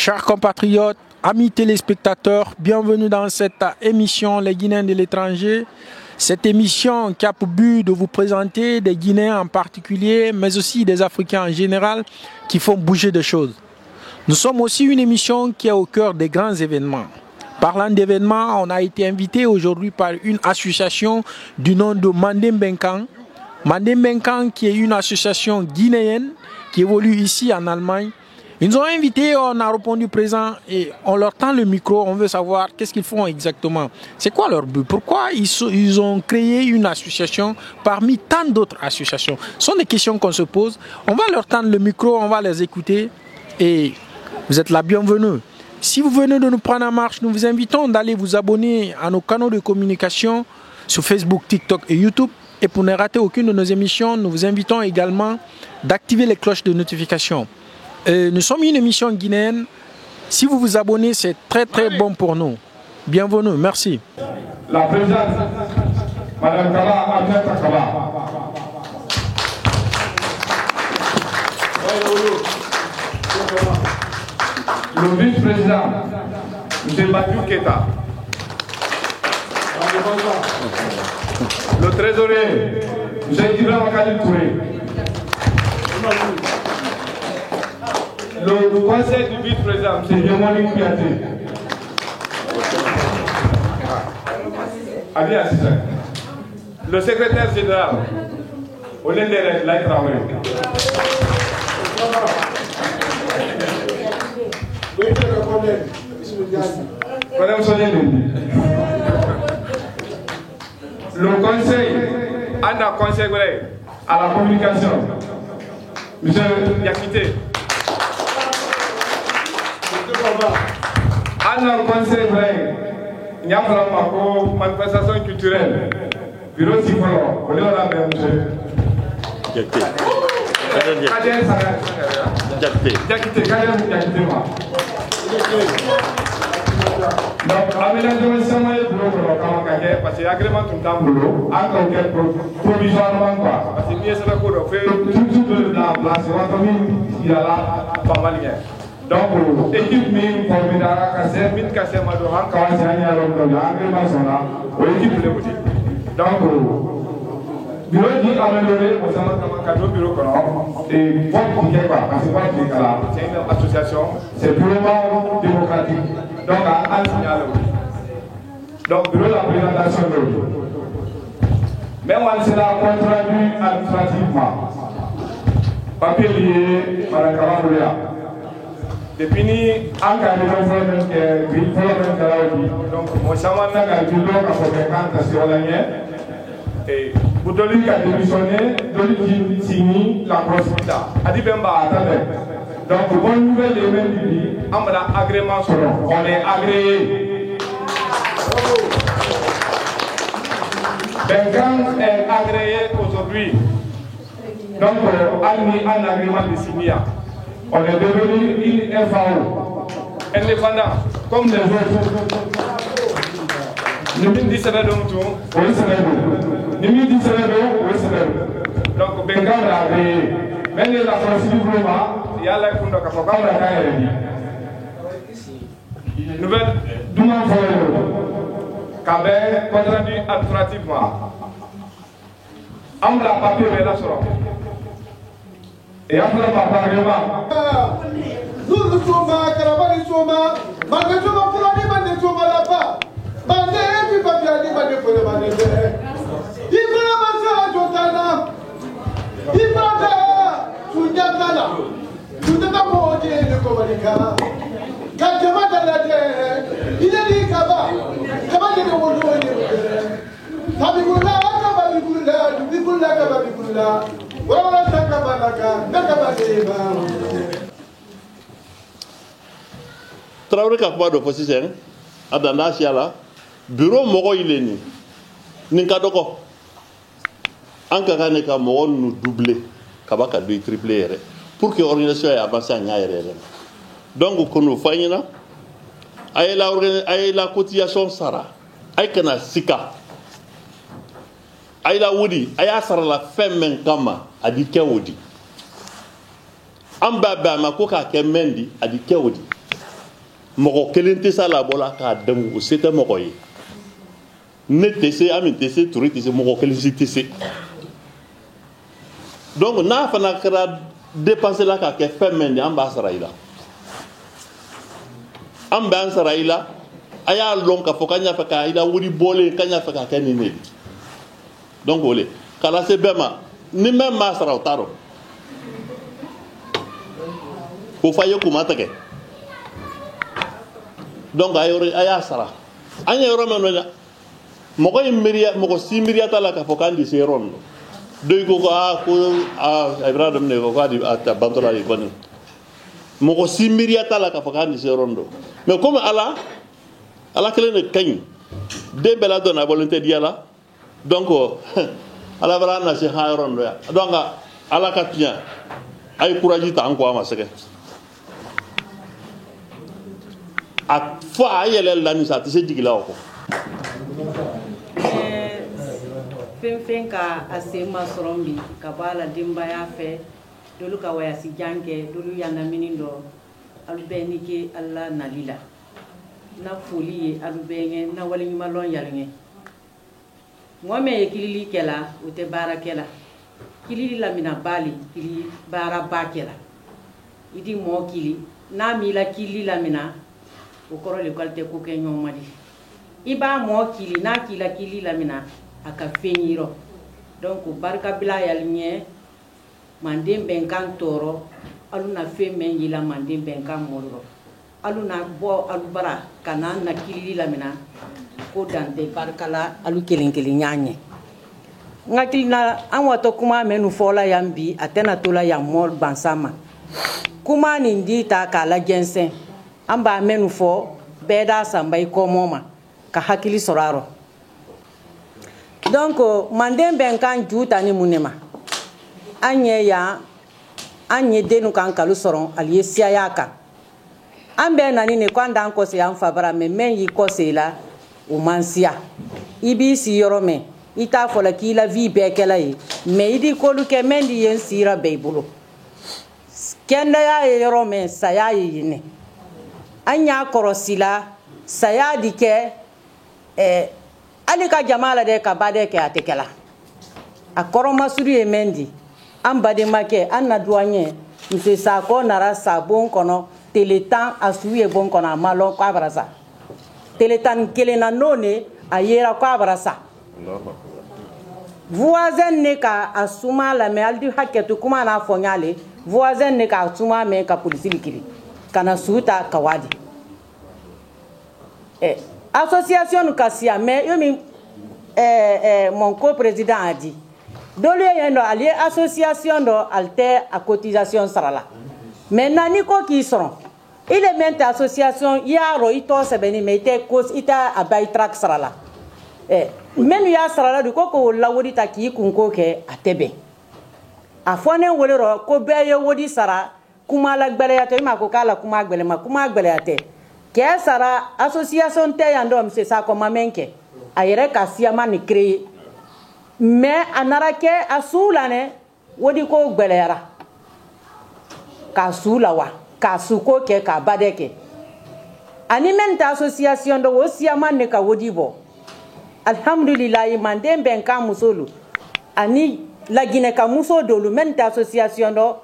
Chers compatriotes, amis téléspectateurs, bienvenue dans cette émission Les Guinéens de l'étranger. Cette émission qui a pour but de vous présenter des Guinéens en particulier, mais aussi des Africains en général, qui font bouger des choses. Nous sommes aussi une émission qui est au cœur des grands événements. Parlant d'événements, on a été invité aujourd'hui par une association du nom de Mandé Mbenkan. Mandé Mbenkan qui est une association guinéenne qui évolue ici en Allemagne. Ils nous ont invités, on a répondu présent et on leur tend le micro, on veut savoir qu'est-ce qu'ils font exactement. C'est quoi leur but? Pourquoi ils ont créé une association parmi tant d'autres associations? Ce sont des questions qu'on se pose. On va leur tendre le micro, on va les écouter et vous êtes la bienvenue. Si vous venez de nous prendre en marche, nous vous invitons d'aller vous abonner à nos canaux de communication sur Facebook, TikTok et YouTube. Et pour ne rater aucune de nos émissions, nous vous invitons également d'activer les cloches de notification. Nous sommes une émission guinéenne. Si vous vous abonnez, c'est très très bon pour nous. Bienvenue, merci. La présidente, Madame Kaba, Aminata Kaba. Le vice-président, M. Badiou Keta. Le trésorier, M. Ibrahim Khalil Touré. Le conseil du vice-président, M. Yomoli Kouyaté. Ali Assistant. Le secrétaire général, Olendere Laye Traoré. Madame Sonia. Le conseil, Anna Conseil à la communication, M. Yakité. Anna Conseil, il y a une manifestation culturelle. Bureau Sifolo, on est là même, monsieur. Yakité. Donc, aménagement est pour parce que l'agrément tout le temps boulot, encore provisoirement quoi. Parce que bien c'est le coup de faire tout de la place, il y a là pas mal bien. Donc, équipe mine, formidable, cassé, mine cassé, madoran, quand c'est un agrément sont là, l'équipe le dit. Donc, bureau dit améliorer au sein de bureau et vote quelque part, parce que c'est une association, c'est purement démocratique. Donc, à un signal. Donc, bureau de la présentation de l'autre. Mais on s'est là contradu administrativement. Papier lié par la Cavaloria. Depuis ni en cas de problème que il faut même que donc moi ça m'a n'a du long à faire sur la ligne et vous donnez qu'à démissionner donnez signer la prospective a dit ben bah attendez donc bonne nouvelle les mêmes dit on a agrément selon on est agréé Benkan est agréé aujourd'hui donc on a un agrément de signer. On est devenu une FAO indépendant comme les autres. Nous disons ça donc tout. Oui, c'est nous disons ça donc oui, c'est donc Bengal a créé. Même la procédure globale, il y a la fondation qui a fait la carrière. Nouvelle Douma Foyo, Kabé contraint administrativement. On l'a papier mais là sur. Et après le parlement, nous sommes à Caravane Soma, malgré tout, on pourra demander Soma là-bas. Mandé, puis pas bien demander pour demander. Il faut la passer à Jotana. Il faut la Souniatana. Tout est à manger le Komalika. Quand tu vas dans la terre, il est dit Kaba. Kaba est le Wodo et le Tabigula, Kababigula, Bigula, Kababigula. Traoré ka kuma do fo sisan a danda siya la bureau mɔgɔ yi le nin ka dɔgɔ an ka kan ne ka mɔgɔ nu doubler ka ba ka do tripler yɛrɛ pour que organisation ye avance a ɲa yɛrɛ yɛrɛ donc ko n'o fɔ an ɲɛna a ye la cotisation sara a ye kana sika a ye la wuli a y'a sara la fɛn min kama a di kɛ o di an b'a bɛn a ma ko k'a kɛ mɛn di a di kɛ o di mɔgɔ kelen tɛ se la bɔla k'a dɛmɛ o se tɛ mɔgɔ ye ne tɛ se Ami tɛ se Ture tɛ se mɔgɔ kelen si tɛ se donc n'a fana kɛra dépenser la ka kɛ fɛn min ye an b'a sara i la an b'an sara i la a y'a lɔn k'a fɔ k'an y'a fɛ k'a i la wuri bɔlen k'an y'a fɛ k'a kɛ nin de donc o le k'a lase bɛɛ ma ni min m'a sara o t'a dɔn ko f'a ye kuma tigɛ donc a y'a sara an ye yɔrɔ min na mɔgɔ in miiriya mɔgɔ si miiriya t'a la k'a fɔ k'an tɛ se yɔrɔ nin dɔ ko a bɛna daminɛ ko k'a bantɔ la de kɔni mɔgɔ si miiriya t'a la k'a fɔ k'an tɛ se yɔrɔ nin dɔ mais comme ala kelen de ka ɲi den bɛɛ la dɔn a bɔlen tɛ diya la donc ala bɛra na se han yɔrɔ nin dɔ yan donc ala ka tiɲɛ a ye courage ta an kɔ a ma sɛgɛn a fɔ a yɛlɛ la nin sa a tɛ se jigila o kɔ fɛn ka a sen ma sɔrɔ bi ka bɔ a la denbaya fɛ dolu ka wayasi jan kɛ dolu yanamini dɔ alu bɛɛ ni ke ala nali la na foli ye alu bɛɛ ŋɛ na waleɲumalɔn yali ŋɛ mɔgɔ min ye kilili kɛla o tɛ baara kɛla kilili lamina bali kili baara ba kɛla i di mɔɔ kili n'a m'i la kilili lamina o kɔrɔ le k'ale tɛ ko kɛ ɲɔgɔn ma di i b'a mɔɔ kili n'a k'i la kilili lamina a ka fɛn yirɔ donc barika bila yali ɲɛ manden bɛnkan tɔɔrɔ alu na fɛn mɛn yila manden bɛnkan mɔrɔ alu na bɔ alu bara ka na na kilili lamina ko dante barika la alu kelen kelen y'a ɲɛ n hakili na an watɔ kuma minnu fɔla yan bi a tɛna to la yan mɔ bansan ma kuma nin di ta k'a lajɛnsɛn an b'a minnu fɔ bɛɛ da sanba i kɔmɔ ma ka hakili sɔrɔ a rɔ donc manden bɛnkan ju ta ni mun de ma an ɲɛ yan an ɲɛ denu kan kalo sɔrɔ ali ye siyaya kan an bɛɛ nani ne ko an d'an kɔse an fa bara mais mɛn y'i kɔse la o man siya i b'i si yɔrɔ mɛn i t'a fɔ la k'i la vie bɛɛ kɛla ye mais i di kolu kɛ mɛn di ye n sira bɛɛ i bolo kɛnɛya ye yɔrɔ mɛn saya ye yen an y'a kɔrɔsi la saya di kɛ ali ka jama la dɛ ka ba dɛ kɛ a tɛ kɛla a kɔrɔmasuru ye mɛn di an bademakɛ an na duwan ye muse Sakɔ nara sa bon kɔnɔ tele 10 a su ye bon kɔnɔ a ma lɔn k'a bara sa tele 11 na n'o ne a yera k'a bara sa voisin ne ka a suma lamɛn hali di hakɛto kuma n'a fɔ n y'ale voisin ne ka suma mɛn ka polisi kiri ka na su ta ka wadi association ka siya mais yo min mon co-président a dit dolu ye no ali association do alte a cotisation sarala maintenant ni ko ki sɔrɔ ile mente association yaro ito sebeni mete cause ita abai track sarala menu ya sarala du ko ko lawodi ta ki kunko ke atebe afone wolero ko be ye wodi sara kuma la gbele ya to ma ko kala kuma gbele ma kuma gbele ya te ke sara association te yando mse sa ko mamenke ayere ka siama ni créer mais anara ke asula ne wodi ko gbele yara ka sula wa ka suko ke ka badeke ani menta association do wosiama ne ka wodi bo alhamdulillah manden ben ka musolu ani lagine ka muso dolu menta association do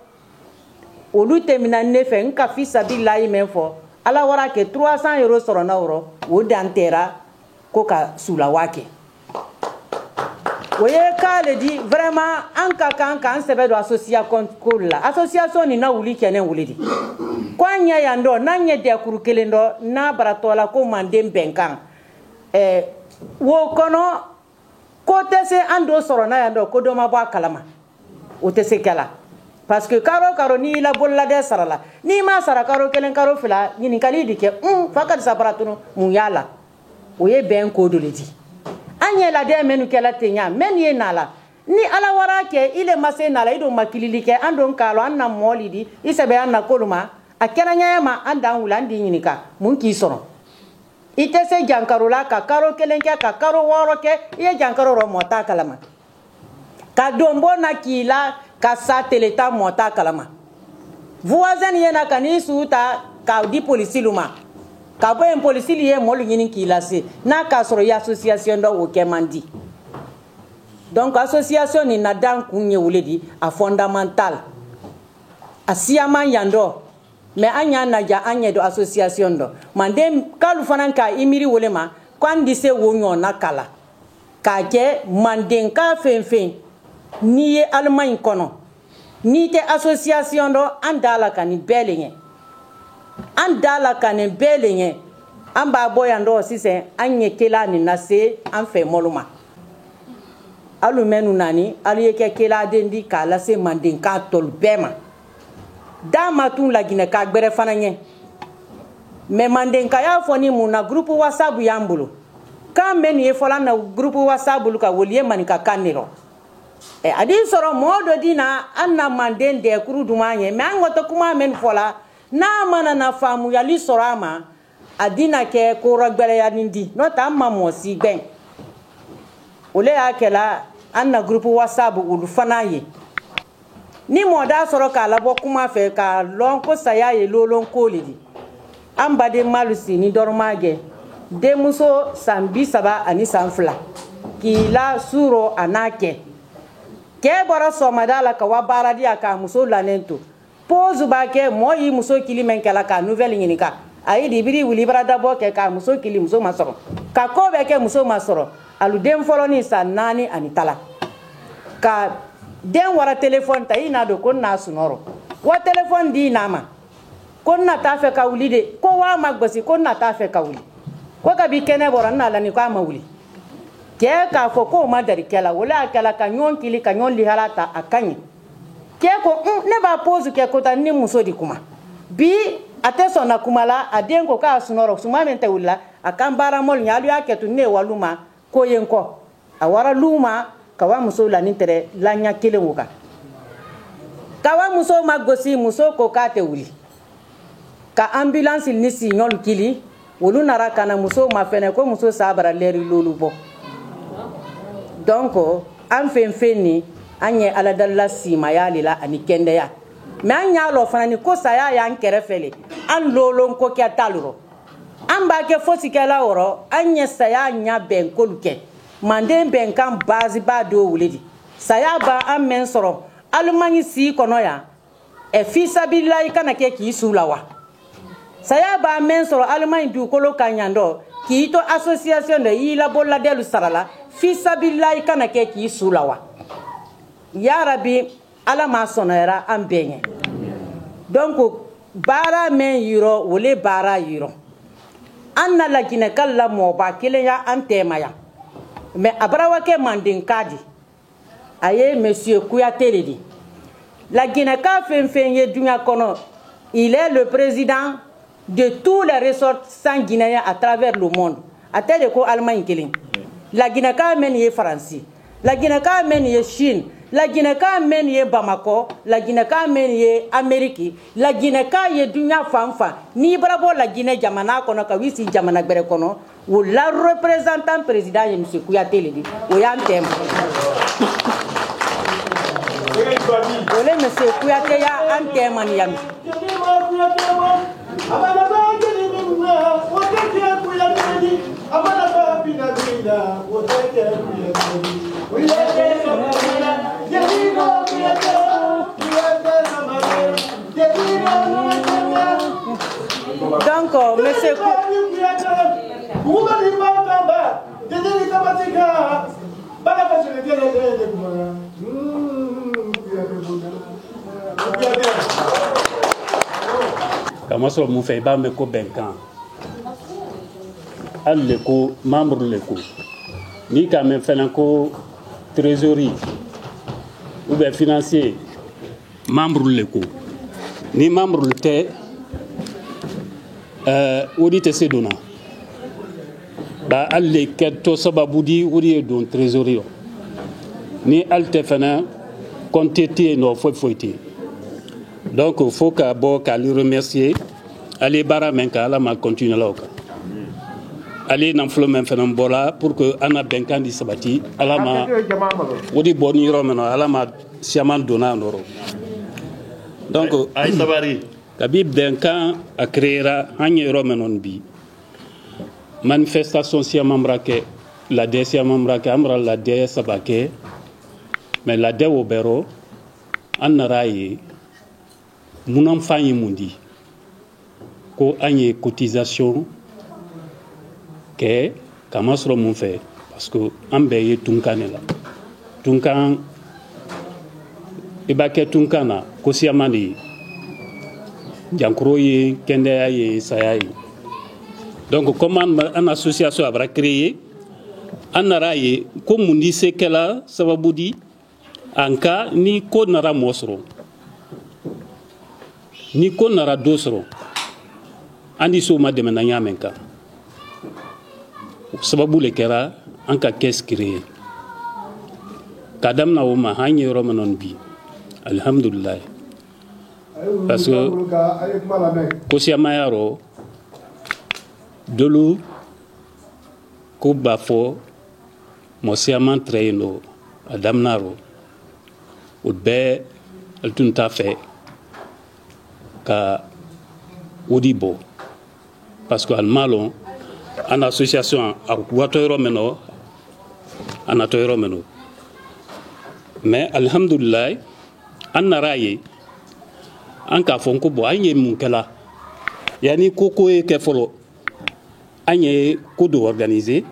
olu temina ne fe nka fi sabillahi men fo ala wara ke 300 euros soro na euro o dantera ko ka sula wake oye ka le di vraiment an ka kan sebe do association ko la association ni na wuli kenen wuli di ko anya yando na nye de kuru kelendo na baratola ko manden benkan wo kono ko tese ando soro na yando ko do ma ba kalama o tese kala parce que karo ni la bolla de sarala ni ma sara karo kelen karo fila ni kali dike fakat sabaratuno mu yala o ye ben ko do le di anya la de menu kala tenya men ye nala ni ala wara ke ile mase nala ido makilili ke andon kalo anna molidi isebe anna koluma akera nyama anda ulandi nyinika mun ki soro ite se jankarola ka karo kelenke ka karo woro ke ye jankaro ro mota kalama ka dombo na kila ka sa teleta mota kalama voisin ye na kanisuta ka di polisi luma ka bo en police li ye mol ñini ki lase na ka soro ya association do o ke mandi donc association ni na dan kunye wuledi a fondamental a siyaman yando mais anya na ja anya do association do mandem kalu fanan ka imiri wolema kwandi se wonyo na kala ka ke manden ka fenfen ni ye Allemagne kono ni te association do andala kan belenye andala kan belenye amba boyando sise anye kela ni nase an fe moluma alu menu nani alu yeke kela dendi kala se manden ka tol bema dama tun la Guinée ka gbere fananye mais manden ka ya foni muna groupe WhatsApp yambulo kan men ye fola na groupe WhatsApp lu ka woliye manika kaniro adi soro modo dina anna manden de kuru dumanye mais angoto kuma men fola na mana na famu yali sorama adina ke ko rogbele ya nindi no ta mammo si ben ole akela anna groupe WhatsApp ulu fanaye ni moda soro ka labo kuma fe ka lon ko saya ye lolon ko lidi amba de malusi ni dormage de muso sambi saba ani sanfla ki la suro anake ke bora so madala ka wabara dia ka muso lanento pozu ba ke moyi muso kili men kala ka nouvelle nyinika ayi dibiri wuli brada bo ke ka muso kili muso masoro ka ko be ke muso masoro alu dem foloni sanani ani tala ka den wara telephone ta ina do kon na sunoro wa telephone di nama kon na ta fe ka wuli de ko wa magbosi kon na ta fe ka wuli ko ka bi kene bora na la ni ko ma wuli ke ka fo ko ma dari kala wala kala ka nyon kili ka nyon li halata akanyi ke ko ne ba pose ke ko ta ni muso di kuma bi ateso na kumala aden ko ka sunoro suma mente wula akambara mol nyalu yake tu ne waluma ko yenko awara luma kawa muso la ni tere la nya kele wuka kawa muso magosi muso ko ka te wuli ka ambulance ni si nyol kili wolu nara kana muso ma fene ko muso sabara leri lolu bo donc an fenfeni anye ala dalla si mayali la ani kende ya me anya lo fana ni ko saya ya nkere fele an lolon ko kya taluro an ba ke fosi kala woro anye saya nya ben koluke manden ben kan bazi ba do wulidi saya ba an men soro almanyi si kono ya e fisa billahi kana ke ki sulawa saya ba men soro almanyi du kolo kanyando ki to association de ila bolla delu sarala fisa billahi kana ke ki sulawa ya rabbi ala ma sonera an benye donc bara men yiro wole bara yiro anna la Guinée kala mo ba kele ya an tema ya mais abrawa ke mandin kadi aye monsieur Kouyaté le dit la Guinée ka fenfenye dunya kono il est le président de tous les ressortissants guinéens à travers le monde à tel ko Allemagne kelin la Guinée ka men ye France la Guinée ka men ye Chine la Guinée ka men ye Bamako la Guinée ka men ye Amérique la Guinée ka ye dunya fanfa ni bravo la Guinée jamana kono ka wisi jamana bere kono ou la représentant président ye monsieur Kouyaté le dit o ya ntem ole monsieur Kouyaté ya antem an yam donc monsieur Kamaso mu fe ba me ko benkan alle ko membre le ko ni ka me felen ko trésorerie ou bien financier membre le ko ni membre le te audite se dona ba alle ketto sababu di wuri don trésorerie ni alte fena compter no foiti donc il faut qu'à lui remercier aller bara menka ala ma continuer là aller nan flo men fena bola pour que ana benkan di sabati ala ma wodi boni romeno ala ma siaman dona noro donc ay sabari kabib benkan a créera hanye romenon bi manifestation siamam brake la de siamam brake amra la de sabake mais la de obero anaraye munam fanyi mundi ko anye cotisation ke kamasro mun fait parce que ambe ye tunkane la tunkan ibake tunkana ko siamani jankro ye kende ye sayai donc comment une association a créé anaraye ko mundi sekela sababudi anka ni ko nara mosro ni ko nara dosro andi so ma demena nyamenka sababu le kera anka caisse créé kadam na o ma hanye romanon bi alhamdulillah parce que kosia mayaro dolu ko bafo mosiaman traino adamnaro udbe altunta fe ka odibo parce que almalon en association a watoyro meno anatoyro meno mais alhamdulillah annaraye anka fonko bo anye munkela yani koko e ke folo anye kudu organiser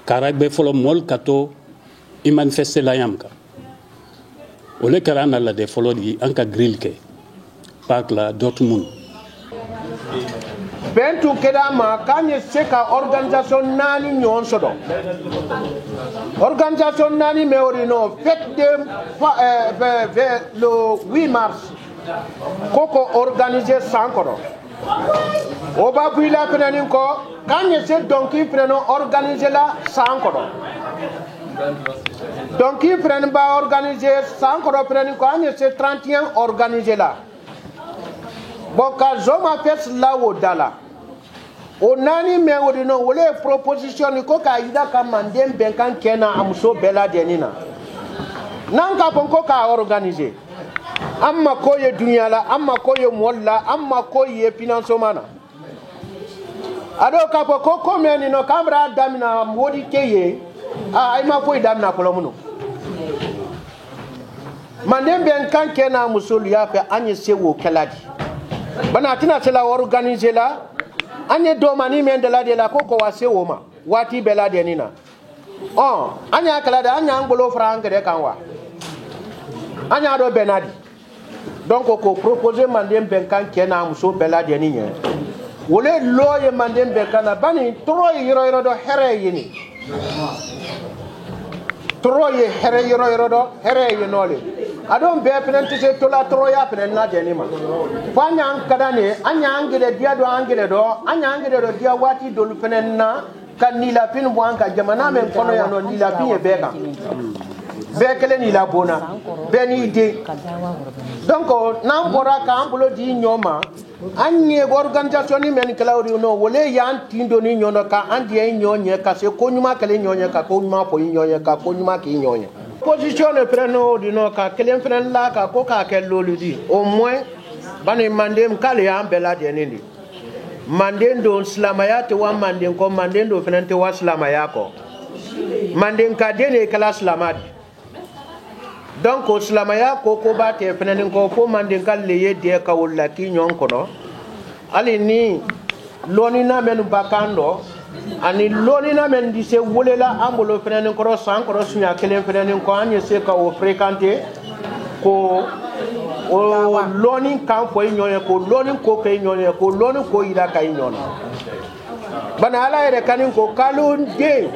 karagbe folo mol kato i manifester la yamka ole karana la de folo di anka grill ke pak la Dortmund bentu kedama kanye seka organisation nani nyon sodo organisation nani meorino fête de le 8 mars koko organisé sankoro oba buila penanin ko kanye se donki preno organisé la sankoro donki preno ba organisé sankoro prenin ko kanye se 31 organisé la boka zoma fes la wodala o nani me wodino wole proposition ko ka ida ka mandem benkan kena amso bela denina nanka bonko ka organiser amma koye dunya la amma koye molla amma koye financement na ado ka ko komeni no kamra damina wodi keye ay ma foy damina ko lomuno mandem benkan kena musul ya fe anye sewo keladi bana tina sela organiser la anye do mani men de la de la koko wase woma wati bela de nina anya kala da anya ngolo frangue de kanwa anya do benadi donc ko proposer mandem benkan kena muso bela de ninya wole loye mandem benkana bani tro yiro do here yini tro ye here yiro do here yinole adon be penante se tola tro ya penen na de nima fanya kadane anya angire dia do angire do anya angire do dia wati do lu penen na kan ni la pin wanka jamana men kono ya no ni la pin e beka bekele ni la bona beni de donc nan bora ka ambulo di nyoma anye organisation ni men claudi no wole yan tindo ni nyono ka andi en nyonye ka se ko nyuma kele nyonye ka ko nyuma po nyonye ka ko nyuma ki nyonye position e preno di no ka kelen fren la ka ko ka ke lolu di au moins bani mandem kale ya bela de nindi manden do islamaya te wa manden ko manden do fenante wa islamaya ko manden ka dene kala islamadi donc islamaya ko ko ba te fenante ko fo manden kal le yede ka wala ki nyon ko no ali ni loni na men bakando ani loni na men di se wolela ambulo fenante ko san ko sunya kelen fenante ko anye se ka o fréquenter ko o loni kan fo nyonye ko loni ko ke nyonye ko loni ko ida kay nyona bana ala ere kanin ko kalun de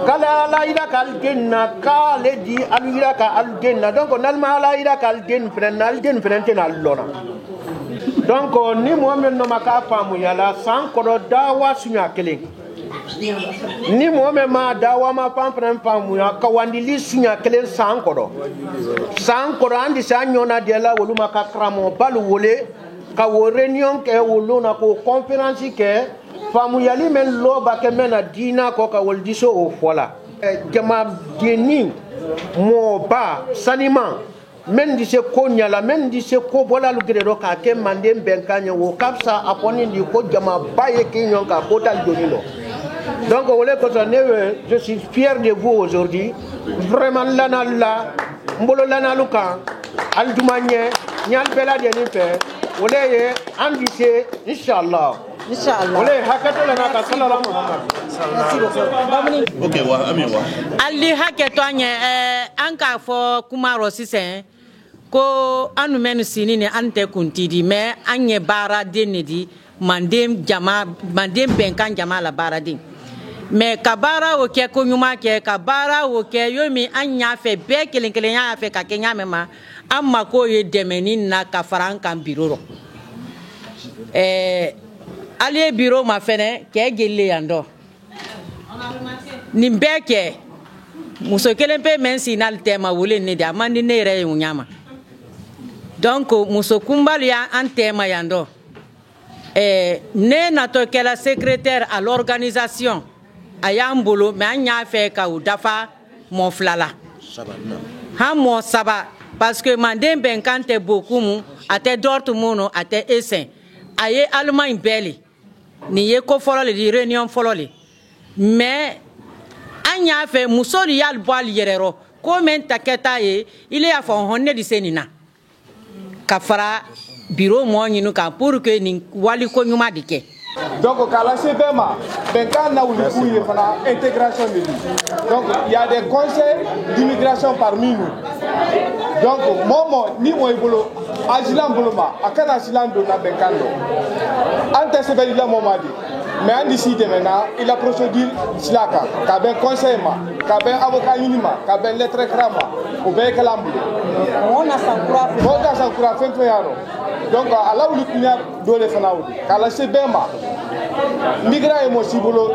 kala ala ida kal genna kale di alu ida ka al genna donc nalma ala ida kal den frenal den frente na lona donc ni mo men no maka famu yala san ko do dawa sunya kelen ni mo me ma dawa ma pam famu ya ka wandili sunya kelen san ko do andi sa nyona de la wolu maka kramo balu wole ka wo réunion ke wolu na ko conférence ke famu yali men lo ba ke mena dina ko ka wol diso o fola jama deni mo ba sanima men di se ko nyala men di se ko bola lu gede do ka ke mande benkanya wo kapsa aponi di ko jama baye ki nyon ka kotal donino. Donc je suis fier de vous aujourd'hui. Vraiment l'anala mbolo l'analuka aldumanye nyal bela de ni fe oleye ambitieux inchallah. Inch'Allah. Ok, wa ami wa. Ali haketo anye anka fo kumaro sisen ko anu menu sinini ante kuntidi me anye bara denedi mandem benkan jama la bara din me kabara o ke ko nyuma ke kabara o ke yomi anya fe be kelen ya fe ka kenya mema amma ko ye demeni na ka farankan biroro ali biro ma fene ke gelle yando nimbeke muso kelen pe men sinal tema wole ne da mandi ne re nyama donc muso kumbali ya an tema yando ne nato kela secrétaire à l'organisation ayambolo me anya fe ka udafa mon flala ha mo saba parce que mandem benkante beaucoup mu ate dortmuno ate esen aye Allemagne beli ni ye ko folo le di réunion folo le mais anya fe musori yal boal yerero ko men taketa ye ile ya fon honne di senina ka fara bureau mo nyinu ka pour que ni wali ko nyuma dike. Donc, à la CBMA, intégration de lui. Donc, il y a des conseils d'immigration parmi nous. Donc, moi, ni moi, agilan boloma, akana agilan dona benkando. Ante sebeli la momadi. Mais en décide maintenant, il a procédure slaka, kaben conseil ma, kaben avocat unima, kaben lettre krama, ou bien kalambu. On a sa courage fait yaro. Donc, à la où le kunya dole fanaoudi, à la CBMA, migra emosibolo,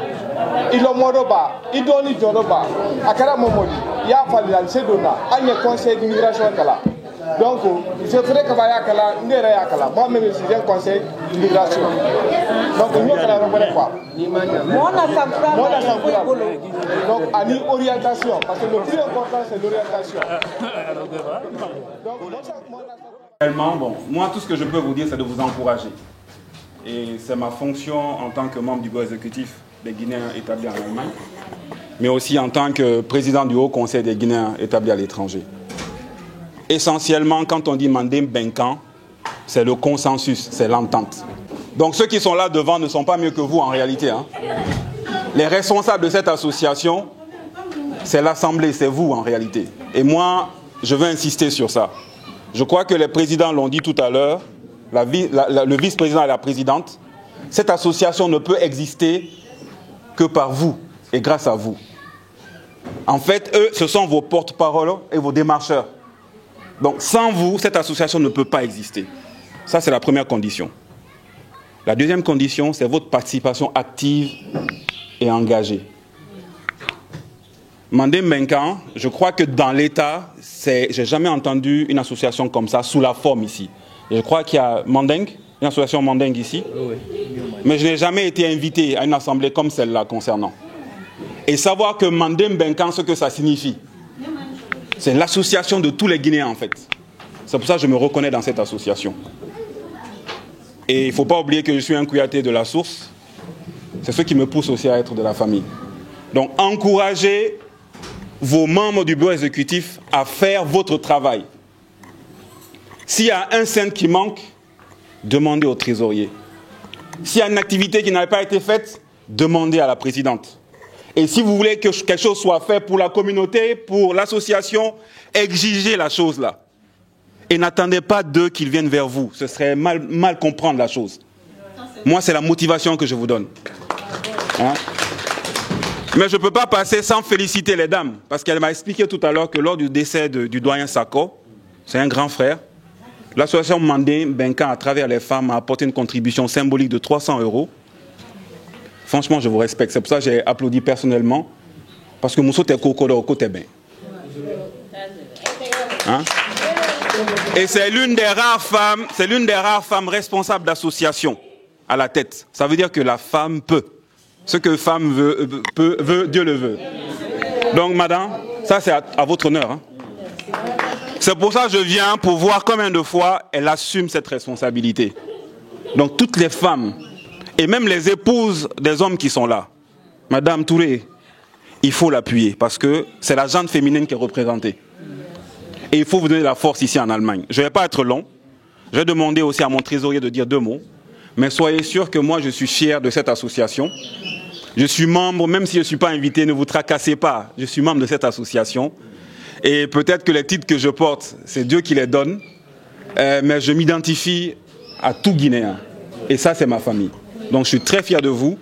il o modoba, il donne jodoba, akara momodi, ya falli la sedona, anya conseil d'immigration kala. Donc, je ferai que Kala, Kala. Moi-même, je suis un conseil d'immigration. Donc, nous allons reconnaître quoi. Donc, à l'orientation, parce que le plus important, c'est l'orientation. Bon, moi, tout ce que je peux vous dire, c'est de vous encourager. Et c'est ma fonction en tant que membre du bureau exécutif des Guinéens établis en Allemagne, mais aussi en tant que président du Haut Conseil des Guinéens établis à l'étranger. Essentiellement, quand on dit Mandem Benkan, c'est le consensus, c'est l'entente. Donc ceux qui sont là devant ne sont pas mieux que vous en réalité. Hein. Les responsables de cette association, c'est l'Assemblée, c'est vous en réalité. Et moi, je veux insister sur ça. Je crois que les présidents l'ont dit tout à l'heure, le vice-président et la présidente, cette association ne peut exister que par vous et grâce à vous. En fait, eux, ce sont vos porte-paroles et vos démarcheurs. Donc, sans vous, cette association ne peut pas exister. Ça, c'est la première condition. La deuxième condition, c'est votre participation active et engagée. Mandem Benkan, je crois que dans l'État, j'ai jamais entendu une association comme ça, sous la forme ici. Je crois qu'il y a Mandeng, une association Mandeng ici. Oui. Mais je n'ai jamais été invité à une assemblée comme celle-là concernant. Et savoir que Mandem Benkan, ce que ça signifie, c'est l'association de tous les Guinéens en fait. C'est pour ça que je me reconnais dans cette association. Et il ne faut pas oublier que je suis un Kouyaté de la source. C'est ce qui me pousse aussi à être de la famille. Donc encouragez vos membres du bureau exécutif à faire votre travail. S'il y a un cent qui manque, demandez au trésorier. S'il y a une activité qui n'avait pas été faite, demandez à la présidente. Et si vous voulez que quelque chose soit fait pour la communauté, pour l'association, exigez la chose là. Et n'attendez pas d'eux qu'ils viennent vers vous. Ce serait mal comprendre la chose. Moi, c'est la motivation que je vous donne. Hein? Mais je ne peux pas passer sans féliciter les dames. Parce qu'elle m'a expliqué tout à l'heure que lors du décès du doyen Sako, c'est un grand frère, l'association Mandem Benkan, à travers les femmes, a apporté une contribution symbolique de 300 €. Franchement, je vous respecte. C'est pour ça que j'ai applaudi personnellement. Parce que Mousso Tekoko côté bien. Hein? Et c'est l'une des rares femmes responsables d'association à la tête. Ça veut dire que la femme peut. Ce que femme veut, Dieu le veut. Donc, madame, ça c'est à votre honneur. Hein? C'est pour ça que je viens pour voir combien de fois elle assume cette responsabilité. Donc toutes les femmes, et même les épouses des hommes qui sont là, Madame Touré, il faut l'appuyer parce que c'est la gente féminine qui est représentée. Et il faut vous donner la force ici en Allemagne. Je ne vais pas être long. Je vais demander aussi à mon trésorier de dire 2 mots. Mais soyez sûr que moi, je suis fier de cette association. Je suis membre, même si je ne suis pas invité, ne vous tracassez pas. Je suis membre de cette association. Et peut-être que les titres que je porte, c'est Dieu qui les donne. Mais je m'identifie à tout Guinéen. Et ça, c'est ma famille. Donc, je suis très fier de vous.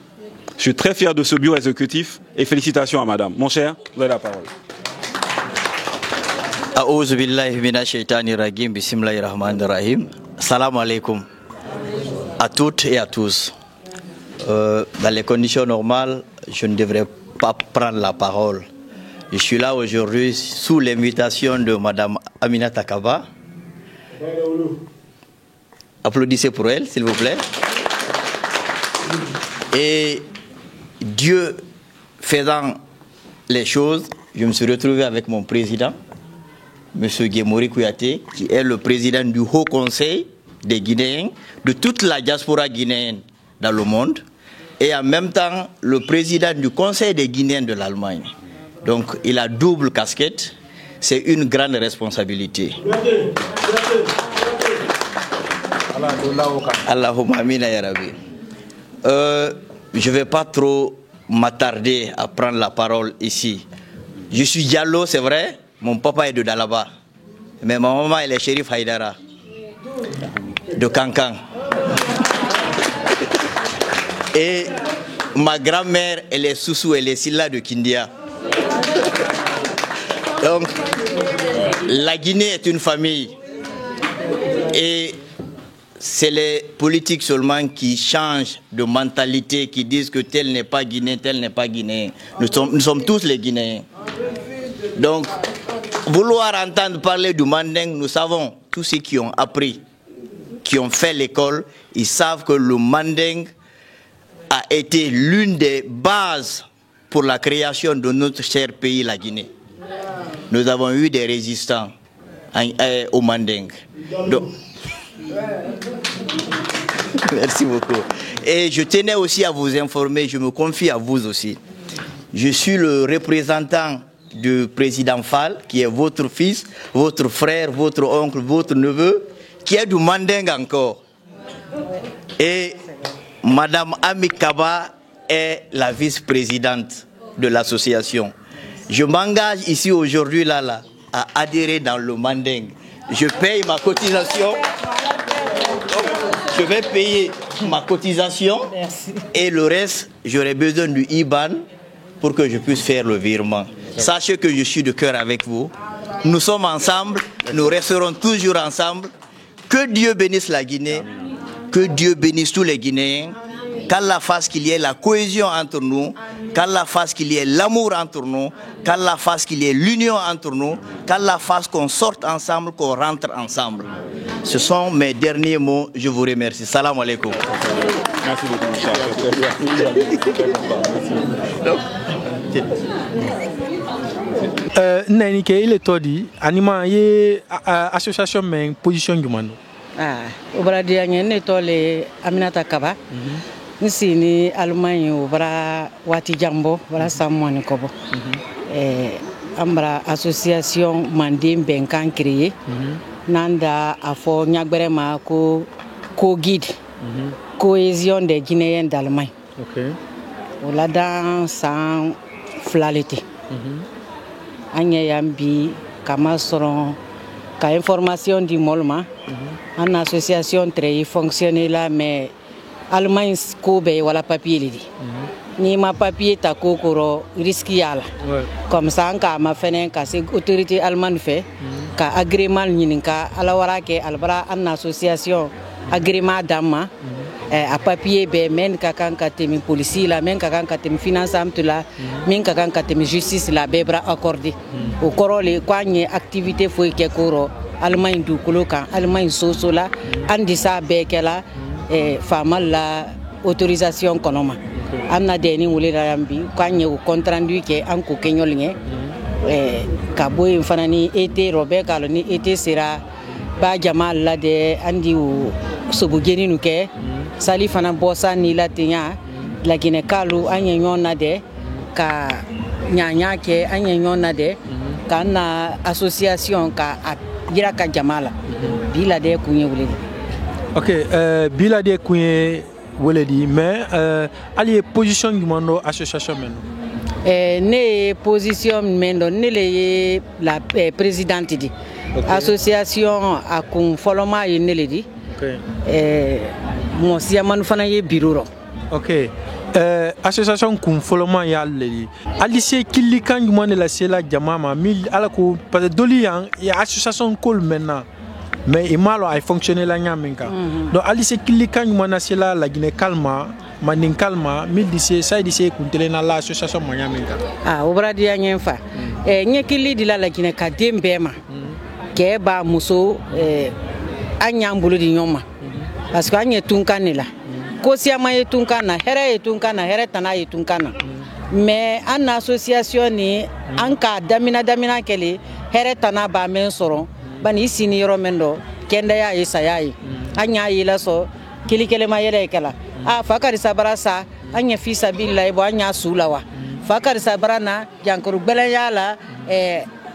Je suis très fier de ce bureau exécutif. Et félicitations à madame. Mon cher, vous avez la parole. A'oudhu billahi minash shaitanir rajim, bismillahir rahmanir rahim. Salam alaikum à toutes et à tous. Dans les conditions normales, je ne devrais pas prendre la parole. Je suis là aujourd'hui sous l'invitation de Madame Aminata Kaba. Applaudissez pour elle, s'il vous plaît. Et Dieu faisant les choses, je me suis retrouvé avec mon président, M. Guémori Kouyaté, qui est le président du Haut Conseil des Guinéens, de toute la diaspora guinéenne dans le monde, et en même temps le président du Conseil des Guinéens de l'Allemagne. Donc il a double casquette, c'est une grande responsabilité. Allahumma amina ya Rabbi. Je ne vais pas trop m'attarder à prendre la parole ici. Je suis Diallo, c'est vrai. Mon papa est de Dalaba, mais ma maman elle est Chérif Haïdara de Kankan. Et ma grand-mère elle est Soussou, elle est Silla de Kindia. Donc la Guinée est une famille et c'est les politiques seulement qui changent de mentalité, qui disent que tel n'est pas Guinéen, tel n'est pas Guinéen. Nous sommes tous les Guinéens. Donc vouloir entendre parler du Manding, nous savons, tous ceux qui ont appris, qui ont fait l'école, ils savent que le Manding a été l'une des bases pour la création de notre cher pays, la Guinée. Nous avons eu des résistants au Manding. Donc, merci beaucoup. Et je tenais aussi à vous informer, je me confie à vous aussi. Je suis le représentant du président Fall, qui est votre fils, votre frère, votre oncle, votre neveu, qui est du Manding encore. Et Madame Ami Kaba est la vice-présidente de l'association. Je m'engage ici aujourd'hui à adhérer dans le Manding. Je paye ma cotisation. Je vais payer ma cotisation. Merci. Et le reste, j'aurai besoin du IBAN pour que je puisse faire le virement. Sachez que je suis de cœur avec vous. Nous sommes ensemble, nous resterons toujours ensemble. Que Dieu bénisse la Guinée, que Dieu bénisse tous les Guinéens, qu'Allah fasse qu'il y ait la cohésion entre nous, qu'Allah fasse qu'il y ait l'amour entre nous, qu'Allah fasse qu'il y ait l'union entre nous, qu'Allah fasse qu'on sorte ensemble, qu'on rentre ensemble. Ce sont mes derniers mots, je vous remercie. Salam alaikum. Merci beaucoup. Nani ke ile todi anima ye association men position jumano obra dia ngene tole Aminata Kaba nsi ni Allemagne obra wati jambo wala samoni kobo ambra association Manding Benkan créé nanda afo nyagbere ma ko guide cohésion des Guinéens d'Allemagne. OK. Wala dans sans flalité. Anya yambi kama soron ka information di molma en association très fonctionner là mais Allemagne ko be wala papier li ni ma papier ta kokoro risque yala comme ça ka ma fenen ka c'est autorité allemande fait ka agrément ni ka ala wara ke albara en association agrément dama a papier be men ka kan ka temi police la men ka kan ka temi finance amtula men ka kan ka temi justice la bebra accordé au korole kwanye activité foi ke koro Allemagne du kolokan Allemagne soso la andi sa be kala famal la autorisation konoma amna deni wulira yambi kwanye ko contrat rendu ke an ko kenyolnge ka bɔ yen fana ni été Robert Kalo ni été sera ba jama la de andi o sobugeni nu kɛ sali fana bɔsa ni la tenya la Guinée Kalo an ye ɲɔgɔn na de ka ɲaɲa kɛ an ye ɲɔgɔn na de ka na association ka yira ka jama la bi la de kun ye wele ok bi la de kun ye wele di mais ali ye position jumɛn do association men ne position men do ne le ye la présidente di association a kun fɔlɔma ye ne le di mo siamanu fana ye bureau ok association kun fɔlɔma ye ale le di ali se kili kan jumɛn de la se la jama ma mi ala ko parce que doli yan ye association kol maintenant mais il m'a a fonctionné la nyaminka donc ali se kili kan jumɛn na se la Guinée calma mandin calma mi dise sai dise kuntele na la association ma nyaminka o bradi ya nyenfa nye kili di la Guinée ka dembe ma ke ba muso anyambulu di nyoma parce que anye tunkane la ko siama ye tunkana here tana ye tunkana mais en association ni anka damina kele here tana ba men soro bani sini yoro mendo kenda ya isaya yi anya yi la so kili kele ma yele kala fakari sabara sa anya fi sabilla bo anya sulawa fakari sabara na jankuru belen yala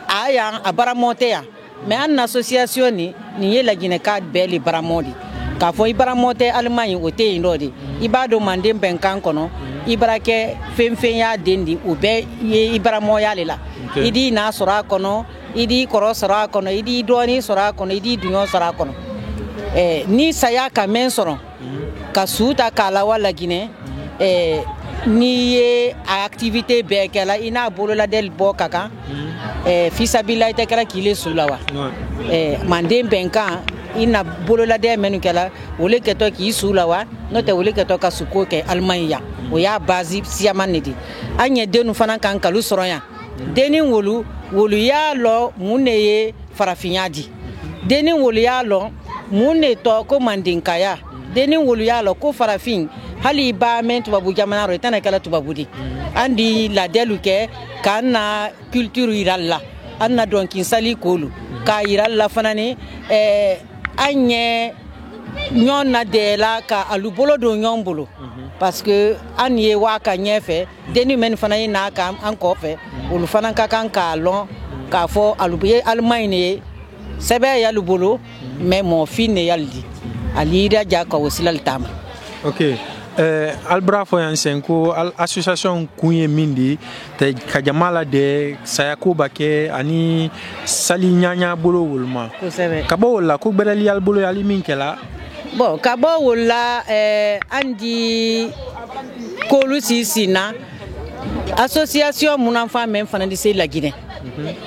aya abara monte ya mais en association ni ye la Guinée ka beli baramodi ka fo ibara mote Allemagne o te indodi ibado mande benkan kono ibara ke femfen ya dendi o be ibara mo yale la idi na sora kono idi koro sora kono idi doni sora kono idi dunyo sora kono ni saya ka men soro ka suta kala wala Guinée ni ye activité be kala ina bolo la del bokaka fisabila te kala kile sulawa mande benkan ina bolo la de menu kala wole keto ki sulawa no te wole keto ka suko ke Allemagne o ya bazi siamanidi anye denu fana kan kalu soroya deni wolu ya lo muneye farafinyadi deni wolu ya lo munne to ko mandinkaya deni wolu ya lo ko farafin hali ba men tubabu jamana ro tana kala tubabudi andi la deluke kana culture iralla anna donkin sali kolu ka iralla fana ni anye nyona de la ka alubolo do nyombolo parce que anye waka nyefe deni men fana ina ka anko fe ulu fana ka kan ka lon ka fo alubiye Allemagne sebe ya lubolo mais mon fine yaldi alida ja ka wasilal tama ok albrafo yansenko association kunye mindi te kajamala de sayako bake ani sali nyanya bolo wulma kabo wala ko berali al bolo yali minkela bon kabo wala andi kolu sisina association mon enfant même fana di la Guinée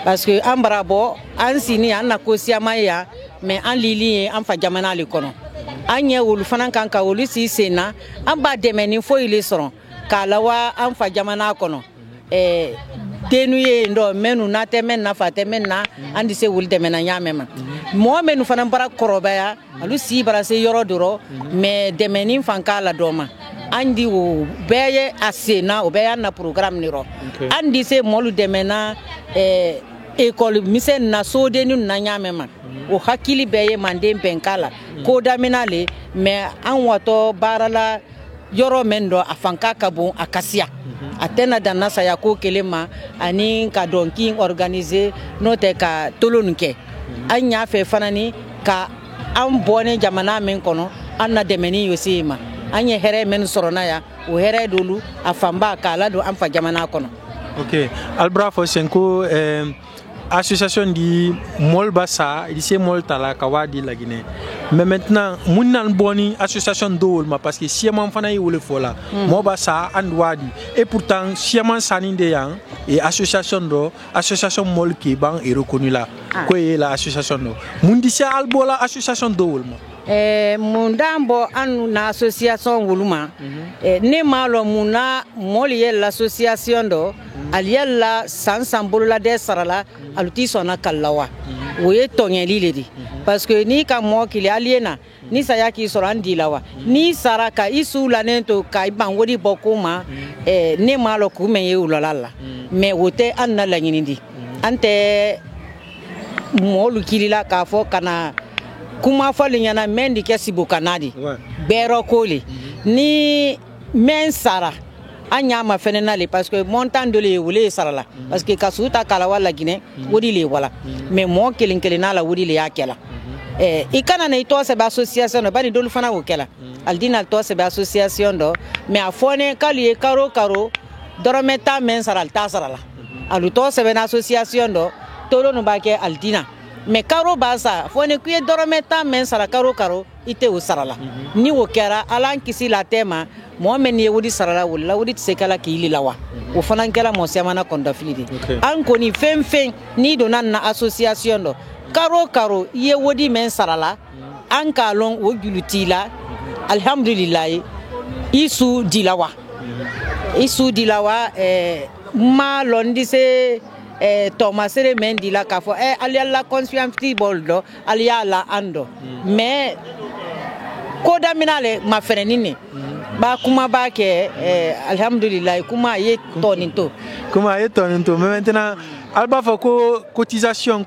parce que ambrabo ansini anna ko siamaya mais en lili en fa jamana le kono anye wulu fana kan ka wulu si sena amba demeni fo ile soron kala wa an fa jamana kono tenuye ndo menu na temen na fa temen na andi se wul demena nyamema mo menu fana bara korobaya alu si bara se yoro doro me demeni fan kala doma andi wo beye asena o beya na programme niro andi se molu demena école misen na sodenu na nyamema o hakili beye mande benkala ko daminale mais an wato barala yoro mendo afanka kabon akasia atena dana saya ko kelema ani ka donkin organiser note ka tolonke anya fe fanani ka an bone jamana men kono anna demeni yosima anya here men sorona ya o here dolu afamba kala do an fa jamana kono ok albrafo senko association di Molbasa, il s'est moltala kawadi la Guinée. Mais maintenant, mounan boni association d'olma parce que si man fana yule fola, Molbasa andwadi. Et pourtant, si man saninde yang et association mol qui ban est reconnu là. Quoi est la association do? Mundisia albola association d'olma. Mundambo anu na association wuluma ne malo muna moliye l'association do aliella sansambolo la de sarala aluti sona kallawa oye tonyeli ledi parce que ni ka mo kili aliena ni saya ki sorandi lawa ni saraka isu lanento kai bangodi bokuma ne malo kumenye ulala mais wote anna la nyindi ante molu kilila k'a fɔ kana kuma fɔli ɲɛna mɛn di kɛ sibo kanadi bɛrɛ ko le ni mɛn sara an y'a ma fɛnɛ na le parce que montant dɔ le ye wele sara la parce que ka su ta kalawa Laginɛ o de le wala mais mɔɔ kelen kelenna la o de le y'a kɛla i kana na i tɔ sɛbɛn association dɔ bari dolu fana o kɛla aldina tɔ sɛbɛn association dɔ mais a fɔ ne k'ale ye karo karo dɔrɔmɛ 10 mɛn sara ali t'a sara la alu tɔ sɛbɛn association dɔ tolo nu b'a kɛ aldina mais karo b'a sa fɔ ne k'i ye dɔrɔmɛ 10 mɛn sara karo karo i tɛ o sara la ni o kɛra ala an kisi la tɛ ma mɔgɔ min ye wodi sara la wuli la wodi tɛ se kɛla k'i li la wa o fana kɛla mɔgɔ caman na kɔndɔfili de an kɔni fɛn fɛn n'i donna na association dɔ karo karo i ye wodi mɛn sara la an k'a lɔn o juru t'i la alhamdulilayi i su di la wa i su di la wa ma lɔn di se Thomasere men di la k'a fɔ ali la confiance bol dɔ ali y'a la an dɔ mais ko damina le ma fɛrɛni ne ba kuma b'a kɛ alhamdulilayi kuma a ye tɔnin to mais maintenant al b'a fɔ ko cotisation